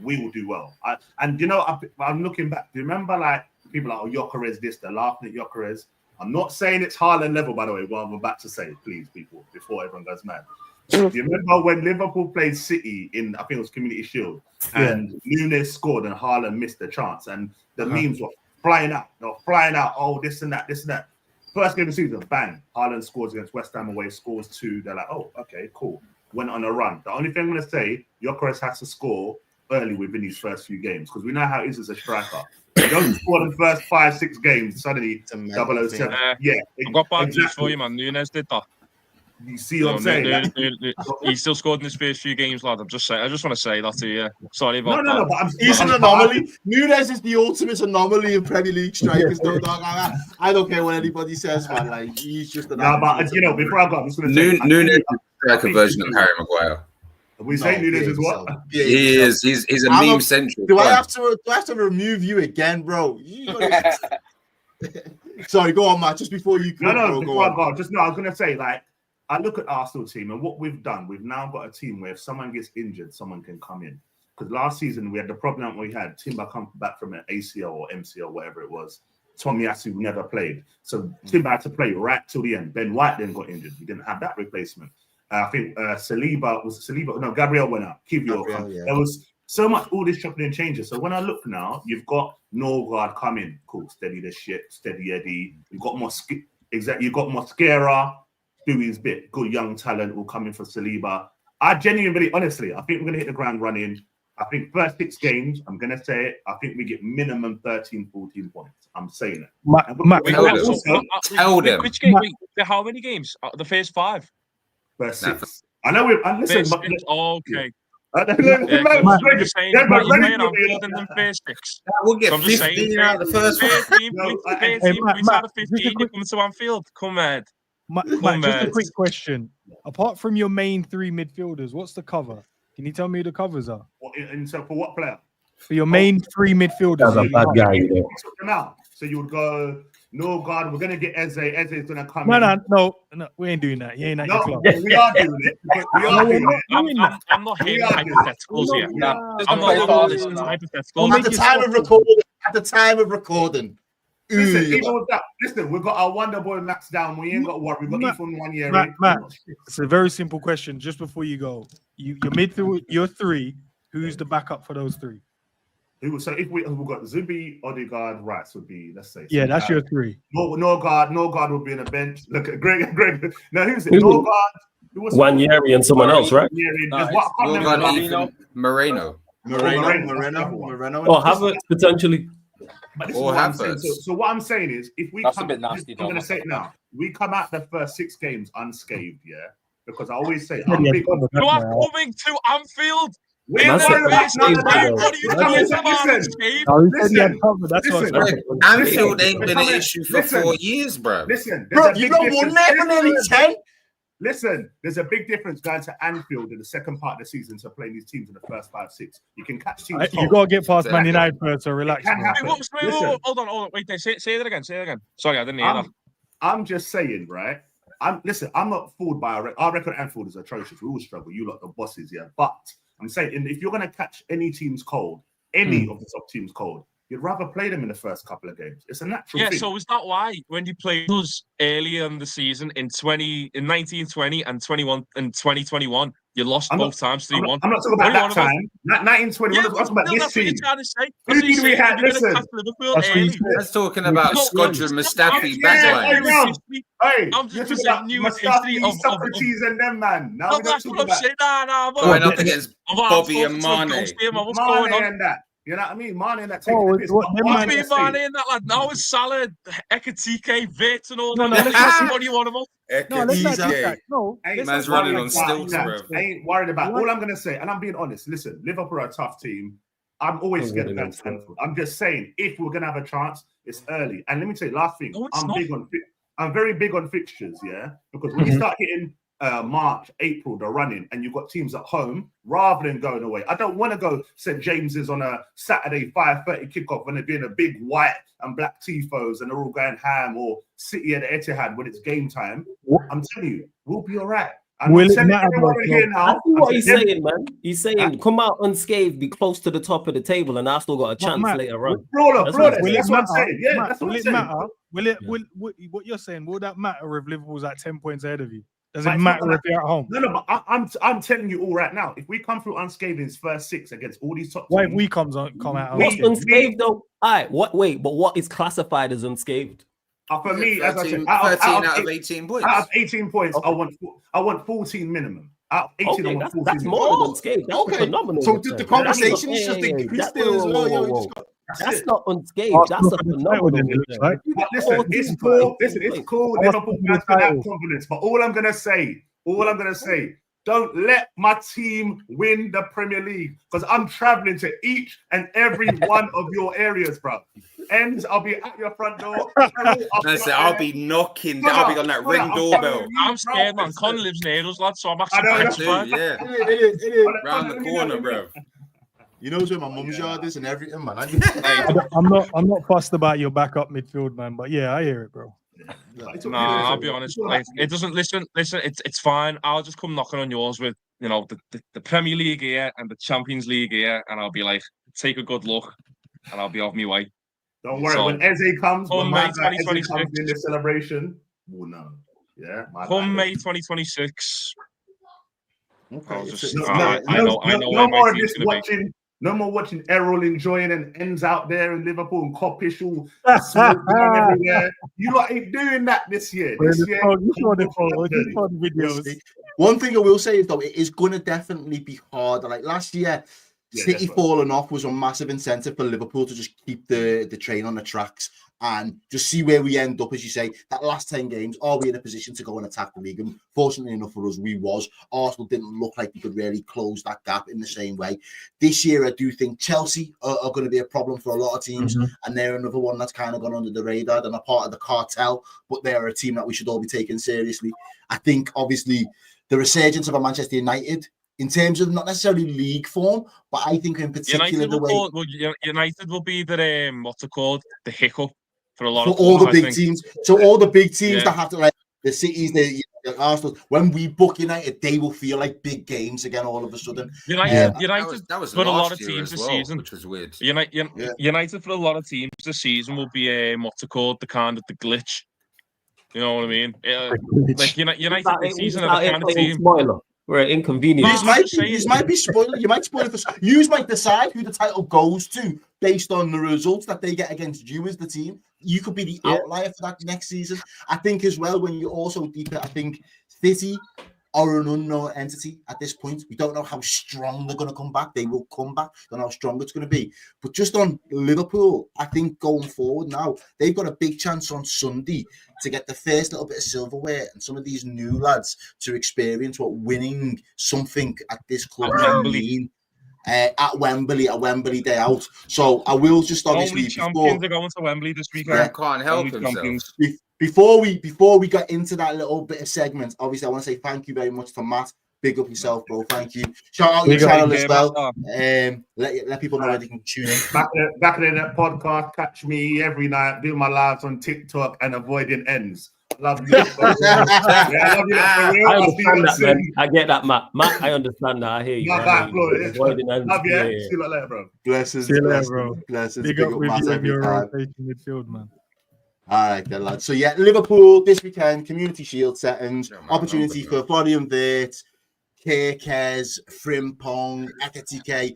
we will do well. And you know, I'm looking back. Do you remember like people are like, oh, Gyökeres this, they're laughing at Gyökeres. I'm not saying it's Haaland level, by the way, what I'm about to say, please, people, before everyone goes mad. Do you remember when Liverpool played City in, I think it was Community Shield, and Nunes scored and Haaland missed the chance, and the memes were flying out. They were flying out. Oh, this and that. First game of the season, bang. Haaland scores against West Ham away, scores 2. They're like, oh, okay, cool. Went on a run. The only thing I'm going to say, Gyökeres has to score early within his first few games because we know how it is as a striker. You don't score the first 5-6 games, suddenly 007. I've got bad news for you, man. Nunes did that. You see what I'm saying? He still scored in his first few games, lad. I just want to say that to you. Sorry about that. No, but he's an anomaly. Nunes is the ultimate anomaly of Premier League strikers. I don't care what anybody says, man. Like he's just an anomaly. But you know, before I go, I'm just going to say Nunes is like a version of Harry Maguire. We say Nunes is what? Yeah, He is. He's a meme central. Do I have to remove you again, bro? Sorry, go on, Matt. Just before you go. No, before I go, I was going to say, like, I look at Arsenal team and what we've done. We've now got a team where if someone gets injured, someone can come in. Because last season we had the problem we had. Timber come back from an ACL or MCL, whatever it was. Tomiyasu never played, so Timber had to play right till the end. Ben White then got injured. We didn't have that replacement. I think Gabriel went out. There was so much all this chopping and changes. So when I look now, you've got Norgard coming, cool, steady the shit, steady Eddie. You've got Mosquera doing his bit. Good young talent will come in for Saliba. I genuinely, honestly, I think we're gonna hit the ground running. I think first 6 games, I'm gonna say it. I think we get minimum 13, 14 points. I'm saying it. Tell them. Which game? Wait, how many games? The first 5. First 6. I know we've. Listen, but okay. You're saying you're playing on building them first 6. We'll get 15 out of the first 13 points out of 15. You come to Anfield. Come on. Just a quick question. Apart from your main 3 midfielders, what's the cover? Can you tell me who the covers are? So for what player? For your main 3 midfielders. That's a bad guy, you know. So you would go, no, God, we're going to get Eze. Eze is going to come No, we ain't doing that. You ain't at your club. We are doing it. I'm not hearing hypotheticals here. I'm not listening to hypotheticals. At the time of recording. Listen, even with that, we've got our wonder boy Max down. We ain't got what we've got Ethan 1 year. Matt, it's a very simple question. Just before you go, your midfield, your 3. Who's the backup for those 3? So if we've got Zubi, Odegaard, Rice would be, let's say. Yeah, that's your 3. No guard would be in a bench. Look at Greg. Now who's it? No guard. Wanyeri and someone else, right? Moreno. Or Havertz potentially. Or Havertz. So what I'm saying is, if we That's come, a bit nasty. I'm going to say it now. We come out the first 6 games unscathed, yeah? Because I always say, I'm big on. You are coming to Anfield. Anfield ain't been an issue for 4 years, bro. Listen, you don't won there for nearly 10. Listen, there's a big difference going to Anfield in the second part of the season to playing these teams in the first 5-6. You can catch teams. You got to get past Man United first, so relax. Hold on. Wait, say that again. Sorry, I didn't hear that. I'm just saying, right? I'm not fooled by our record. Anfield is atrocious. We all struggle. You lot the bosses, yeah. But I'm saying, if you're going to catch any teams cold, any of the top teams cold, you'd rather play them in the first couple of games. It's a natural thing. So is that why when you played us earlier in the season in 1920 and 2021, you lost both times 3-1? I'm not talking about that time. 1920. I'm talking about this team. Who did we have? Listen. That's talking about Skodra, Mustafi, backline. Hey, I'm just talking saying new history of Socrates and them, man. Now we're not talking about going up against Bobby and Mane. What's going on? You know what I mean? Mane and that Oh, taking the piss. what- But them what What's I'm man- being gonna say- Mane in that lad? Now it's Salah, Ekatike, Vit, and all No, that. no, let's What do you want about? No, let's not do Easy. that. No, Ain't let's Man's not running do on that. stilts, I bro. ain't worried about. What? All I'm gonna say, and I'm being honest. Listen, Liverpool are a tough team. I'm always scared of going to Anfield. I'm just saying, if we're gonna have a chance, it's early. And let me tell you, last thing, No, it's not. I'm very big on fixtures, yeah, because when you start hitting March, April, the running, and you've got teams at home, rather than going away. I don't want to go St. James's on a Saturday 5:30 kickoff when they're being a big white and black tifos and they're all going ham, or City at Etihad when it's game time. I'm telling you, we'll be all right. I'm Will it telling matter, everyone bro? here now. I see what I'm he's telling- saying, man. He's saying, come out unscathed, be close to the top of the table, and Arsenal got a chance Matt, later on. Brawler, That's brawler, what Will that's it what I'm matter? saying. Yeah, Matt, that's what will I'm it saying. matter? Will it? Yeah. What you're saying? Will that matter if Liverpool's at 10 points ahead of you? Does But it it's not matter gonna- if you're at home? No, but I'm telling you all right now. If we come through unscathed in his first 6 against all these top Why if teams, we come out? What's unscathed? unscathed though? But what is classified as unscathed? for me, as I 13, said, out of 18 points. out of 18 points, Okay. I want 14 minimum. Out of 18, I Okay, want 14 that's minimum. more than unscathed. That's Okay. phenomenal. So return. the conversation That's is not- just increased that- there as well. whoa, Yo, whoa, you whoa. just got- That's not unscathed. Arsenal That's a for the title, phenomenal then, it looks return. like. But listen, it's 14 cool. points. Listen, it's cool. Arsenal Liverpool for the fans can have title. confidence. But all I'm gonna say, don't let my team win the Premier League, because I'm traveling to each and every one of your areas, bro. Ends, I'll be at your front door. I'll be knocking. I'll be on that ring doorbell. I'm scared, man. Con lives near us, lad, so I'm I actually know, petrified. Yeah, It is. round the corner, bro. You know where my mum's yard is and everything, man. I'm not fussed about your backup midfield, man. But yeah, I hear it, bro. Nah, I'll be honest. Like, it doesn't listen. It's fine. I'll just come knocking on yours with the Premier League here and the Champions League here, and I'll be like, take a good look, and I'll be off my way. Don't worry, So, when Eze comes, when May my guy Eze 2026. comes in the celebration, we'll know. Yeah, my Come guy. May 2026. I'll just, No, I know no where more my of team's this gonna be. watching. No more watching Errol enjoying and ends out there in Liverpool and Coppish all smoke going everywhere. You lot ain't doing that this year. This year, videos. One thing I will say is, though, it is going to definitely be harder. Like last year, City falling off was a massive incentive for Liverpool to just keep the train on the tracks and just see where we end up. As you say, that last 10 games, are we in a position to go and attack the league? And fortunately enough for us, we was. Arsenal didn't look like we could really close that gap in the same way. This year, I do think Chelsea are going to be a problem for a lot of teams, and they're another one that's kind of gone under the radar. They're not part of the cartel, but they're a team that we should all be taking seriously. I think, obviously, the resurgence of a Manchester United, in terms of not necessarily league form, but I think in particular United will be the what's it called, the hiccup for a lot of all the big think. teams. So all the big teams that have to, like the Cities, the Arsenal, when we book United, they will feel like big games again all of a sudden. United That was for a lot of last year teams as this well, season, which was weird. United for a lot of teams this season will be what's it called, the kind of the glitch. You know what I mean? Like United this season are the kind of team. Spoiler. We're inconvenient. You might be spoiling. You might spoil it for. You might decide who the title goes to based on the results that they get against you as the team. You could be the outlier for that next season. I think as well, when you're also deeper, I think City are an unknown entity at this point. We don't know how strong they're going to come back. They will come back. Don't know how strong it's going to be. But just on Liverpool, I think going forward now, they've got a big chance on Sunday to get the first little bit of silverware and some of these new lads to experience what winning something at this club can mean. At Wembley day out. So I will just obviously only champions are going to Wembley this weekend. Man can't help himself. Before we got into that little bit of segment, obviously I want to say thank you very much to Matt. Big up yourself, bro. Thank you. Shout out your channel as well. Let people know where they can tune in. Back in that podcast, catch me every night doing my lives on TikTok and avoiding ends. Love you. I love you. I understand that, man. I get that, Matt. I understand that. I hear you. Love you. See you later, bro. Blessings, bro. Blessings. Big up with you and your rotation midfield, man. All right, then, lads. So, yeah, Liverpool this weekend, Community Shield settings, opportunity for Florian Wirtz, Kirkes, Frimpong, Ekatike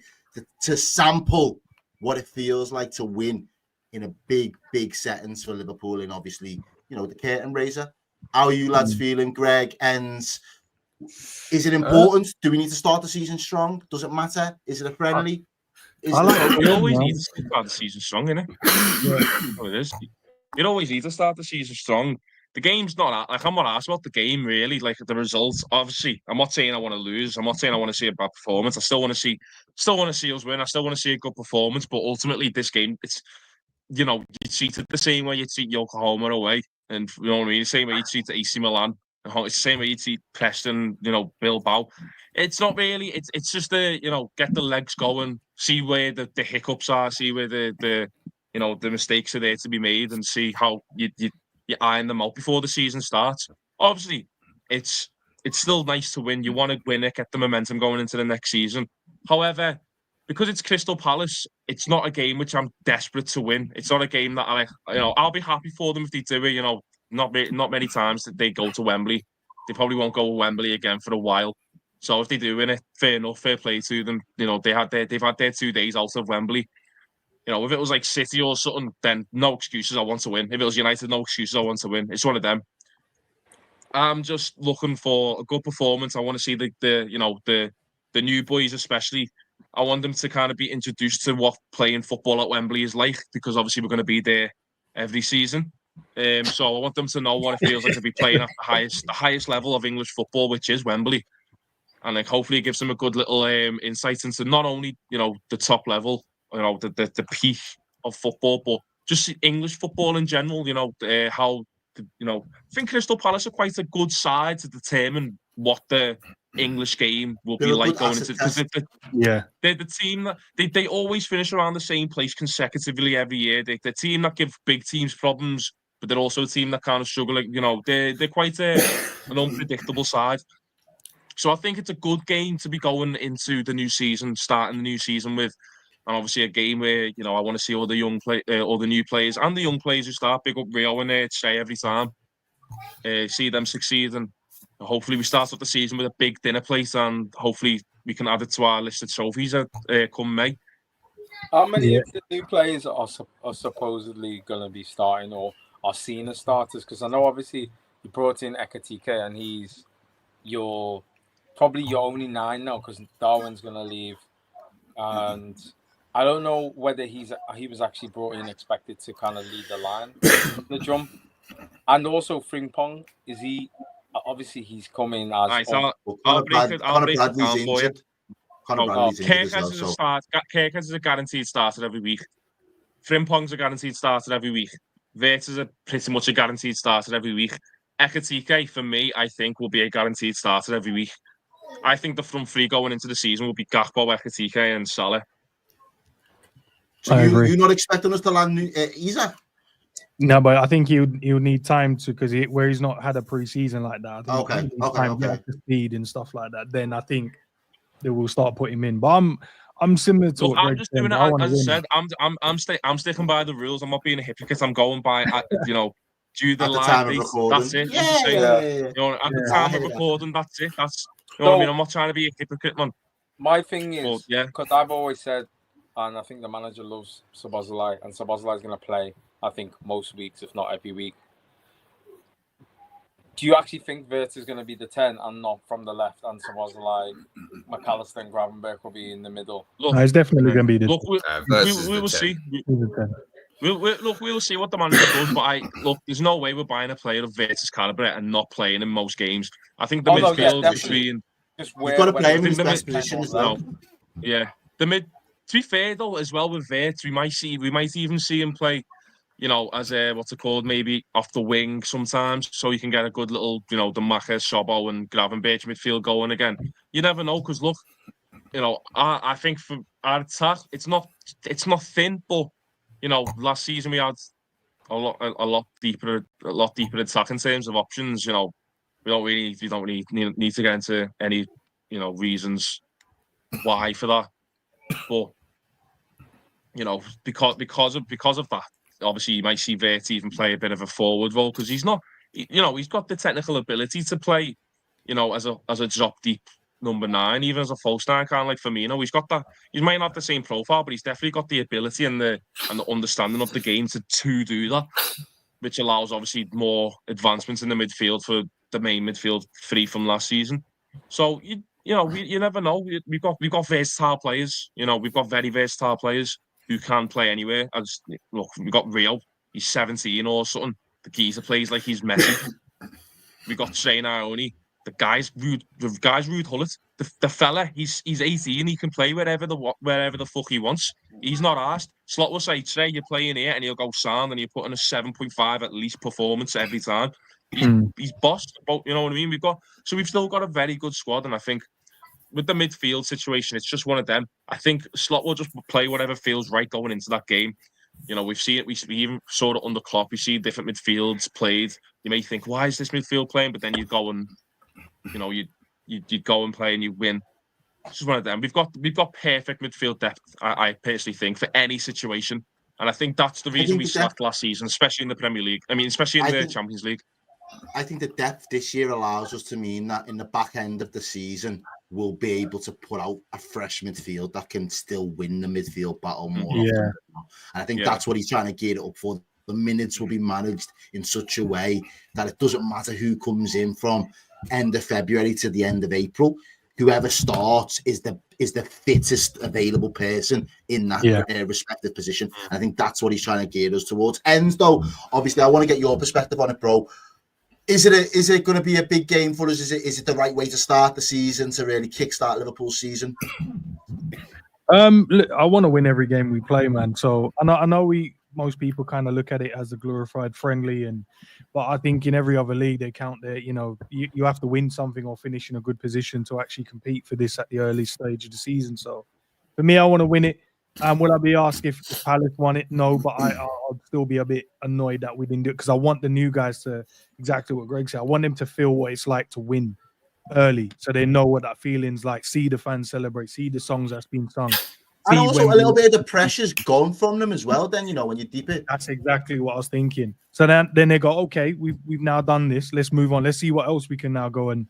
to sample what it feels like to win in a big settings for Liverpool, and obviously, the curtain raiser. How are you lads feeling, Greg? And is it important? Do we need to start the season strong? Does it matter? Is it a friendly? I like You always man. need to start the season strong, innit? Oh, it is. You always need to start the season strong. The game's not like I'm not asked about the game really. Like the results, obviously, I'm not saying I want to lose. I'm not saying I want to see a bad performance. I still want to see us win. I still want to see a good performance. But ultimately, this game, it's you treat it the same way you treat Yokohama away, and you know what I mean. The same way you treat AC Milan. It's the same way you treat Preston. Bilbao. It's not really. It's just get the legs going, see where the hiccups are, see where the mistakes are there to be made, and see how you iron them out before the season starts. Obviously, it's still nice to win. You want to win it, get the momentum going into the next season. However, because it's Crystal Palace, it's not a game which I'm desperate to win. It's not a game that I'll be happy for them if they do it. Not many times that they go to Wembley. They probably won't go to Wembley again for a while. So if they do win it, fair enough, fair play to them. They've had their 2 days out of Wembley. If it was like City or something, then no excuses. I want to win. If it was United, no excuses. I want to win. It's one of them. I'm just looking for a good performance. I want to see the new boys, especially. I want them to kind of be introduced to what playing football at Wembley is like, because obviously we're going to be there every season. So I want them to know what it feels like to be playing at the highest level of English football, which is Wembley. And hopefully it gives them a good little insight into not only the top level, the peak of football, but just English football in general. I think Crystal Palace are quite a good side to determine what the English game will be like going into, because they're the team that they always finish around the same place consecutively every year. They're the team that give big teams problems, but they're also a team that kind of struggle. They're quite an unpredictable side. So I think it's a good game to be going into the new season, starting the new season with, and obviously a game where I want to see all the new players and the young players who start. Big up Rio and say every time, see them succeed, and hopefully we start off the season with a big dinner plate, and hopefully we can add it to our list of trophies come May. How many of the new players are supposedly going to be starting or are seen as starters? Because I know obviously you brought in Ekatike, and he's probably your only 9 now, because Darwin's going to leave, and I don't know whether he was actually brought in expected to kind of lead the line, the jump, and also Frimpong, is he? Obviously, he's coming as. Conor Bradley's injured. Kerkez is a guaranteed starter every week. Frimpong's a guaranteed starter every week. Wirtz is pretty much a guaranteed starter every week. Ekatike, for me, I think will be a guaranteed starter every week. I think the front three going into the season will be Gakpo, Ekatike, and Salah. So you're not expecting us to land Isa? No, but I think he'll need time to, because where he's not had a preseason like that. I think Okay. To speed and stuff like that. Then I think they will start putting him in. But I'm similar to. Look, I'm just doing it as I said. I'm sticking by the rules. I'm not being a hypocrite. I'm going by due the live date. That's it. At the time of recording, that's it. That's what I mean. I'm not trying to be a hypocrite, man. My thing is, because I've always said, and I think the manager loves Szoboszlai, and Szoboszlai is going to play, I think, most weeks, if not every week. Do you actually think Wirtz is going to be the 10 and not from the left, and Szoboszlai, McAllister and Gravenberch will be in the middle? Look, it's definitely going to be the. Look, we will see. We'll see what the manager does. But there's no way we're buying a player of Wirtz's caliber and not playing in most games. I think the midfield between. You've got to play him in his best position as well. Yeah, to be fair though, as well with Wirtz, we might even see him play, as what's it called, maybe off the wing sometimes, so you can get a good little, the Macher, Sobo and Gravenberch midfield going again. You never know, because look, I think for our attack, it's not thin, but last season we had a lot deeper attack in terms of options. We don't really need to get into any reasons why for that, but because of that, obviously you might see Wirtz even play a bit of a forward role, because he's not, he's got the technical ability to play, as a drop deep number 9, even as a false 9, kind of like Firmino. He's got that. He might not have the same profile, but he's definitely got the ability and the understanding of the game to do that, which allows obviously more advancements in the midfield for the main midfield 3 from last season. So you never know. We've got versatile players. We've got very versatile players who can play anywhere. Look, we've got Rio. He's 17 or something. The geezer plays like he's Messi. We got Train Ione. The guy's rude Hullet. The fella, he's 18. He can play wherever the fuck he wants. He's not asked. Slot will say, Trey, you're playing here, and he'll go sound, and he'll put in a 7.5 at least performance every time. He's bossed. You know what I mean? We've still got a very good squad, and I think with the midfield situation, it's just one of them. I think Slot will just play whatever feels right going into that game. We've seen it. We even saw it under Klopp. We see different midfields played. You may think, why is this midfield playing? But then you go and, you go and play and you win. It's just one of them. We've got perfect midfield depth. I personally think for any situation, and I think that's the reason we slacked last season, especially in the Premier League. I mean, especially in the Champions League. I think the depth this year allows us to mean that in the back end of the season, we'll be able to put out a fresh midfield that can still win the midfield battle more often. And I think that's what he's trying to gear it up for. The minutes will be managed in such a way that it doesn't matter who comes in from end of February to the end of April. Whoever starts is the fittest available person in that respective position. And I think that's what he's trying to gear us towards. Ends though, obviously, I want to get your perspective on it, bro. Is it going to be a big game for us? Is it the right way to start the season to really kickstart Liverpool's season? Look, I want to win every game we play, man. So I know most people kind of look at it as a glorified friendly, but I think in every other league they count that you have to win something or finish in a good position to actually compete for this at the early stage of the season. So for me, I want to win it. Will I be asked if Palace won it? No, but I'll still be a bit annoyed that we didn't do it because I want the new guys to, exactly what Greg said, I want them to feel what it's like to win early so they know what that feeling's like, see the fans celebrate, see the songs that's been sung. And also a little bit of the pressure's gone from them as well then, when you deep it. That's exactly what I was thinking. So then they go, okay, we've now done this. Let's move on. Let's see what else we can now go and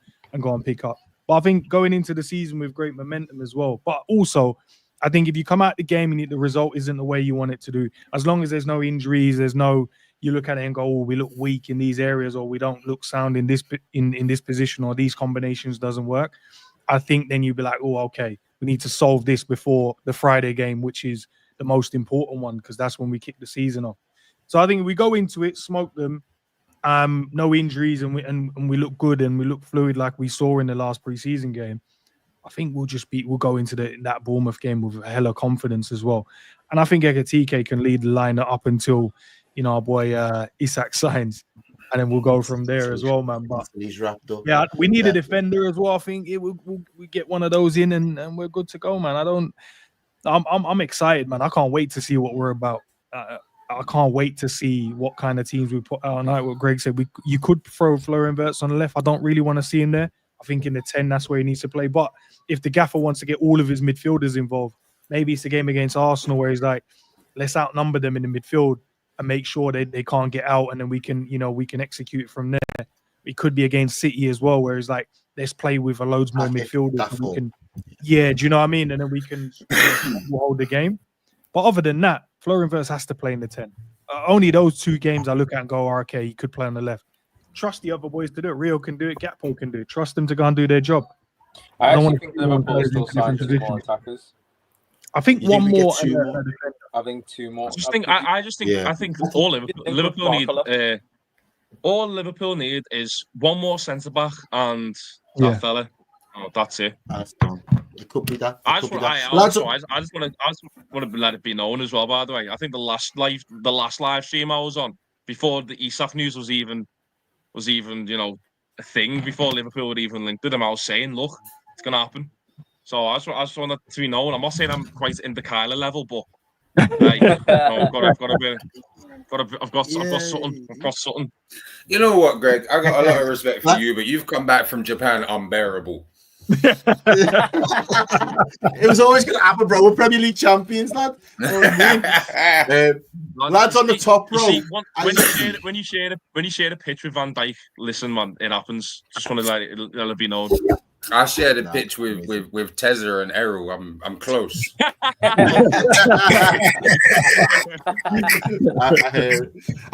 pick up. But I think going into the season with great momentum as well. But also, I think if you come out the game and the result isn't the way you want it to do, as long as there's no injuries, you look at it and go, oh, we look weak in these areas, or we don't look sound in this position, or these combinations doesn't work. I think then you'd be like, oh, okay, we need to solve this before the Friday game, which is the most important one because that's when we kick the season off. So I think if we go into it, smoke them, no injuries, and we look good and we look fluid like we saw in the last preseason game. I think we'll go into that Bournemouth game with a hella confidence as well. And I think Ekatike can lead the line up until, our boy Isak signs. And then we'll go from there as well, man. But he's wrapped up. Yeah, we need a defender as well. I think we get one of those in and we're good to go, man. I'm excited, man. I can't wait to see what we're about. I can't wait to see what kind of teams we put out tonight. What Greg said, you could throw Florian Wirtz on the left. I don't really want to see him there. I think in the 10, that's where he needs to play. But if the gaffer wants to get all of his midfielders involved, maybe it's a game against Arsenal where he's like, let's outnumber them in the midfield and make sure they can't get out, and then we can execute from there. It could be against City as well, where it's like, let's play with loads more midfielders. Do you know what I mean? And then we can hold the game. But other than that, Florian Wirtz has to play in the 10. Only those two games I look at and go, okay, he could play on the left. Trust the other boys to do it. Rio can do it. Gakpo can do it. Trust them to go and do their job. I actually think Liverpool still signs more attackers. I think one more. I think two more. I think all Liverpool need. All Liverpool need is one more centre back and that fella. Oh, that's it. It could be that. I just want to let it be known as well. By the way, I think the last live stream I was on before the Isak news was even a thing, before Liverpool would even linked with him, I was saying, look, it's gonna happen. So I just want it to be known. I'm not saying I'm quite in the Kyler level, but like, I've got something. You know what, Greg? I got a lot of respect for you, but you've come back from Japan unbearable. It was always going to happen, bro. We're Premier League champions, lad. Lads on the top row. When you share a pitch with Van Dijk, listen, man, it happens. Just want to let it be known. I shared a pitch with Tezza and Errol. I'm close. I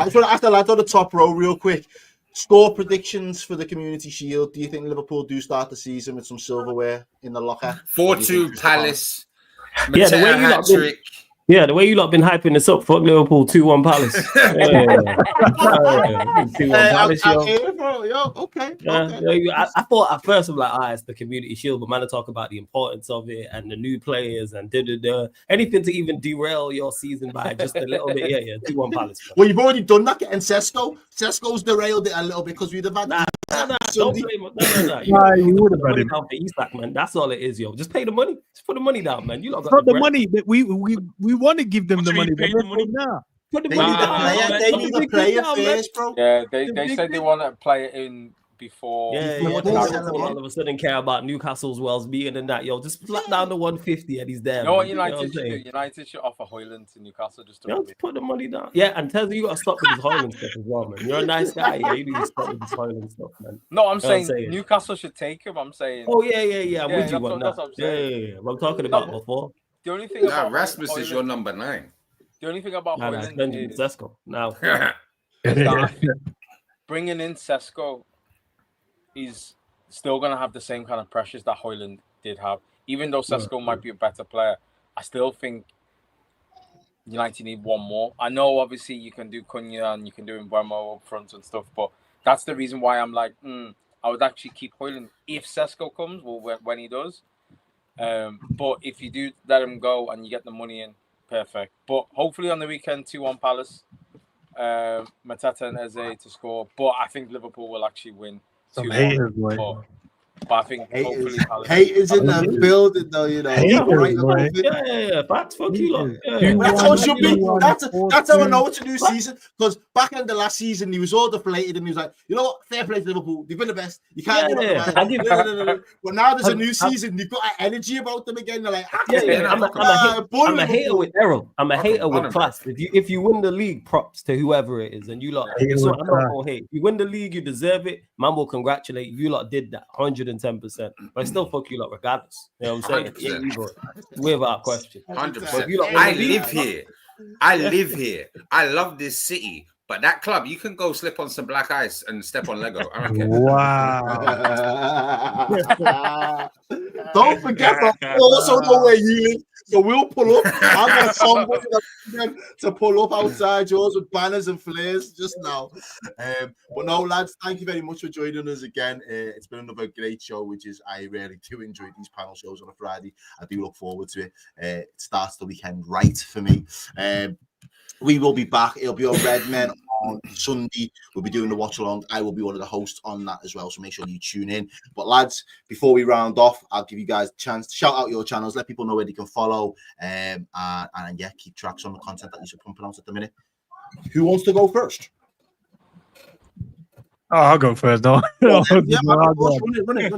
just want to ask the lads on the top row real quick. Score predictions for the Community Shield. Do you think Liverpool do start the season with some silverware in the locker? 4-2 Palace. Yeah, the way Mateta you lot been, hat-trick. yeah, the way you lot been hyping this up, fuck Liverpool 2-1 Palace. Yeah. 2-1 Palace, yo. Okay. I thought at first I'm like, it's the Community Shield, but man, I talk about the importance of it and the new players and anything to even derail your season by just a little bit. Yeah, 2-1 Palace. Bro. Well, you've already done that getting Sesko. Sesko's derailed it a little bit because we'd have had don't blame him. No. You would have had him. Down for Isak, man. That's all it is, yo. Just pay the money. Just put the money down, man. You lot It's got not the bread. money that we want to give them What the do you money. mean, But pay the they're money? saying, nah. Put the Nah, money down. They need a player first, bro. Yeah, they said they want to play it in before. Yeah, Before yeah. they sell him All of a sudden care about Newcastle's Wells beating and that. Yo, just flat down the 150 and he's there. You know what man. United I'm should do? saying? United should offer Hoyland to Newcastle just to Yo, rub just it. put the money down. Yeah, and Tezza, you got to stop with this Hoyland stuff as well, man. You're a nice guy. Yeah, you need to stop with this Hoyland stuff, man. No, I'm what I'm saying saying? Newcastle should take him. I'm saying Oh, yeah. I'm Yeah, with you that's on what that. I'm Yeah. saying. What I'm talking about before. the only thing Nah, about Rasmus is Hoyland, your number 9. the only thing about Nah, it's Hoyland Benjamin is Sesko. Now, that I think bringing in Sesko is still going to have the same kind of pressures that Hoyland did have. Even though Sesko might be a better player, I still think United need one more. I know, obviously, you can do Cunha and you can do Mbeumo up front and stuff, but that's the reason why I'm like, I would actually keep Hoyland if Sesko comes, well, when he does. But if you do let him go and you get the money in, perfect. But hopefully on the weekend, 2-1 Palace, Mateta and Eze to score. But I think Liverpool will actually win. Some 2-1. haters, boy. But I think hopefully Palace. Haters in the building, though, you know. Haters, Right boy. above it. yeah. Facts. Fuck you, lot. Haters. Yeah. That's how it should be. 2-1, That's how I 4-2. know it's a new season. Because back in the last season, he was all deflated and he was like, you know what? Fair play to Liverpool. They've been the best. You can't do Yeah. that. But now there's a new season. You've got that energy about them again. They're like, I'm a hater with Errol. I'm a hater with class. If you win the league, props to whoever it is, and you lot. Hater So with I'm not gonna hate. If you win the league, you deserve it. Man will congratulate you. You lot did that 110%. But I still fuck you lot regardless. You know what I'm saying? 100%. Yeah, you vote. Without question. 100%. You lot I win the live here. I live here. I love this city. But that club, you can go slip on some black ice and step on Lego. I don't care. Wow. Don't forget, I also know where you live. So we'll pull up. I've got somebody to pull up outside yours with banners and flares just now. But no, lads, thank you very much for joining us again. It's been another great show, which is I really do enjoy these panel shows on a Friday. I do look forward to it. It starts the weekend right for me. We will be back. It'll be on Redmen on Sunday. We'll be doing the watch along. I will be one of the hosts on that as well. So make sure you tune in. But lads, before we round off, I'll give you guys a chance to shout out your channels, let people know where they can follow, and yeah, keep tracks on the content that you're pumping out at the minute. Who wants to go first? Oh, I'll go first, though. Run it.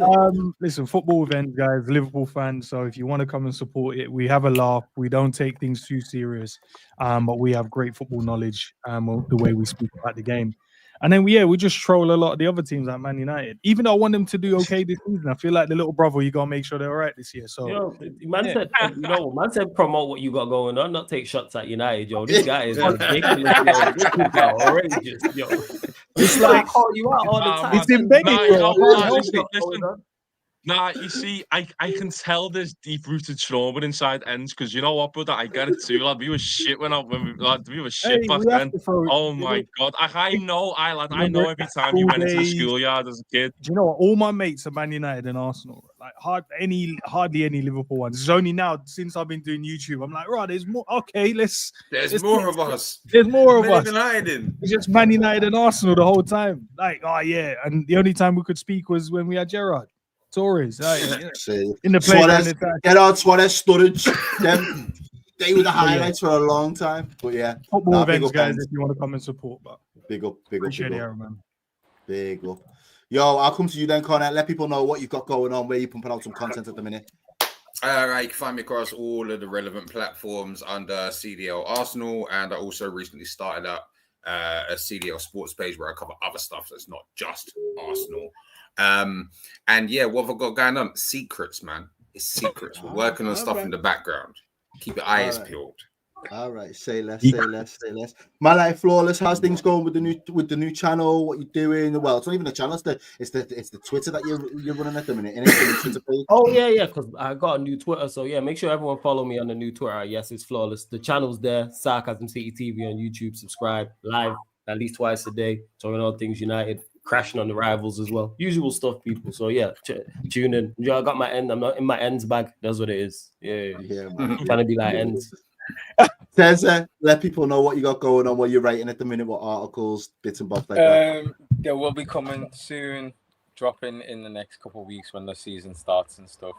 Listen, football events, guys, Liverpool fans. So if you want to come and support it, we have a laugh. We don't take things too serious, but we have great football knowledge, the way we speak about the game. And then we just troll a lot of the other teams like Man United. Even though I want them to do okay this season, I feel like the little brother, you gotta make sure they're all right this year. So man said promote what you got going on, not take shots at United, yo. This guy is ridiculous, yo. This is outrageous, yo. It's like I call you out all the time. It's embedded, bro. Nah, you see, I can tell there's deep-rooted trauma inside ends because you know what, brother? I get it too. Like, we were shit we were shit back then. Oh my god, I know every time you went into the schoolyard as a kid. Do you know what? All my mates are Man United and Arsenal. Like hardly any Liverpool ones. It's only now since I've been doing YouTube. I'm like, right, there's more. Okay, There's more of us. There's more of us. United. It's just Man United and Arsenal the whole time. Like, oh yeah, and the only time we could speak was when we had Gerrard. Torres, in the Suarez, Gerrard, Suarez, Sturridge, them. They were the highlights for a long time. But yeah, football events, guys. If you want to come and support, but big up, appreciate it, man. Big up. Yo, I'll come to you then, Connor. Let people know what you've got going on, where you're pumping out some content at the minute. Right, you can find me across all of the relevant platforms under CDL Arsenal, and I also recently started up a CDL Sports page where I cover other stuff that's not just Arsenal. And yeah, what have I got going on? Secrets, man. It's secrets. We're working on stuff in the background. Keep your eyes peeled. All right, say less, say less, say less. My life flawless. How's things going with the new channel? What you doing? Well, it's not even a channel. It's the Twitter that you're running at the minute. Innit? Oh yeah, because I got a new Twitter. So yeah, make sure everyone follow me on the new Twitter. Yes, it's flawless. The channel's there. Sarcasm City TV on YouTube. Subscribe live at least twice a day. Talking all things United, crashing on the rivals as well. Usual stuff, people. So yeah, tune in. Yeah, I got my end. I'm not in my ends bag. That's what it is. Yeah. Man. Trying to be like ends. Teza, let people know what you got going on, what you're writing at the minute, what articles, bits and bobs like that. They will be coming soon, dropping in the next couple of weeks when the season starts and stuff.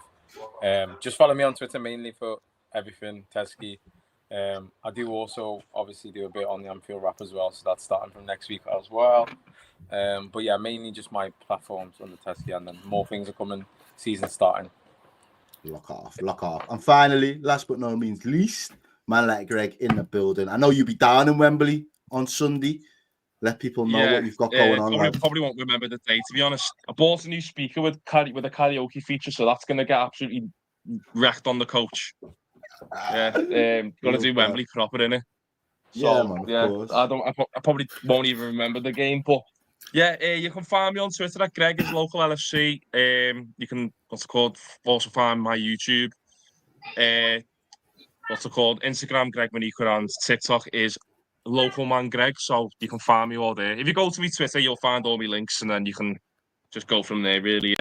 Just follow me on Twitter mainly for everything, Tezky. I do also obviously do a bit on the Anfield Wrap as well, so that's starting from next week as well. But yeah, mainly just my platforms on the Tezky, and then more things are coming, season starting. Lock off. And finally, last but no means least, man like Greg in the building. I know you'll be down in Wembley on Sunday. Let people know what you've got going on. Probably won't remember the day, to be honest. I bought a new speaker with a karaoke feature, so that's going to get absolutely wrecked on the coach. Yeah, going to do Wembley proper, innit? So, yeah, man, I probably won't even remember the game, but yeah, you can find me on Twitter at Greg is local LFC. You can also find my YouTube. Instagram Greg Manika, and TikTok is local man Greg. So you can find me all there. If you go to my Twitter, you'll find all my links, and then you can just go from there. Really.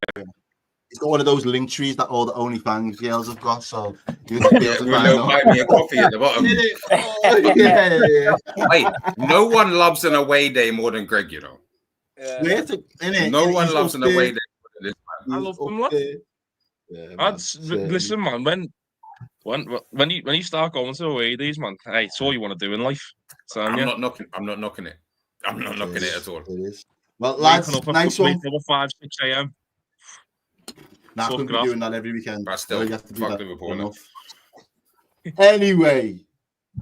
It's got one of those link trees that all the OnlyFans girls have got. So you can be able to buy me a coffee at the bottom. Wait, no one loves an away day more than Greg, you know. No one loves an away day more than this man. I love them, lot. Listen, man, when you start going to away days, man, hey, it's all you want to do in life. So, I'm not knocking it. I'm not knocking it at all. It is. Well, lads, nice one. 5, 6 a.m. Nah, I couldn't be doing that every weekend. But still, fuck Liverpool. Anyway,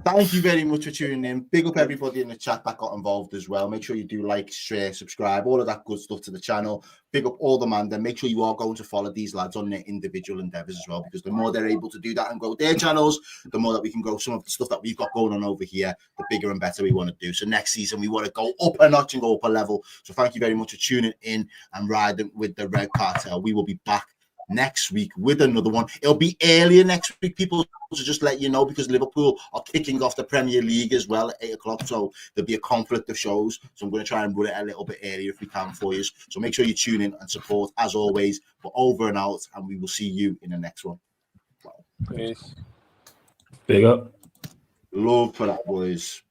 thank you very much for tuning in. Big up everybody in the chat that got involved as well. Make sure you do like, share, subscribe, all of that good stuff to the channel. Big up all the man. Then make sure you are going to follow these lads on their individual endeavors as well, because the more they're able to do that and grow their channels, the more that we can grow some of the stuff that we've got going on over here, the bigger and better we want to do. So next season, we want to go up a notch and go up a level. So thank you very much for tuning in and riding with the Red Cartel. We will be back next week with another one. It'll be earlier next week, people, to just let you know, because Liverpool are kicking off the Premier League as well at 8 o'clock, so there'll be a conflict of shows, so I'm going to try and run it a little bit earlier if we can for you. So make sure you tune in and support as always. But over and out, and we will see you in the next one. Peace. Big up. Love for that, boys.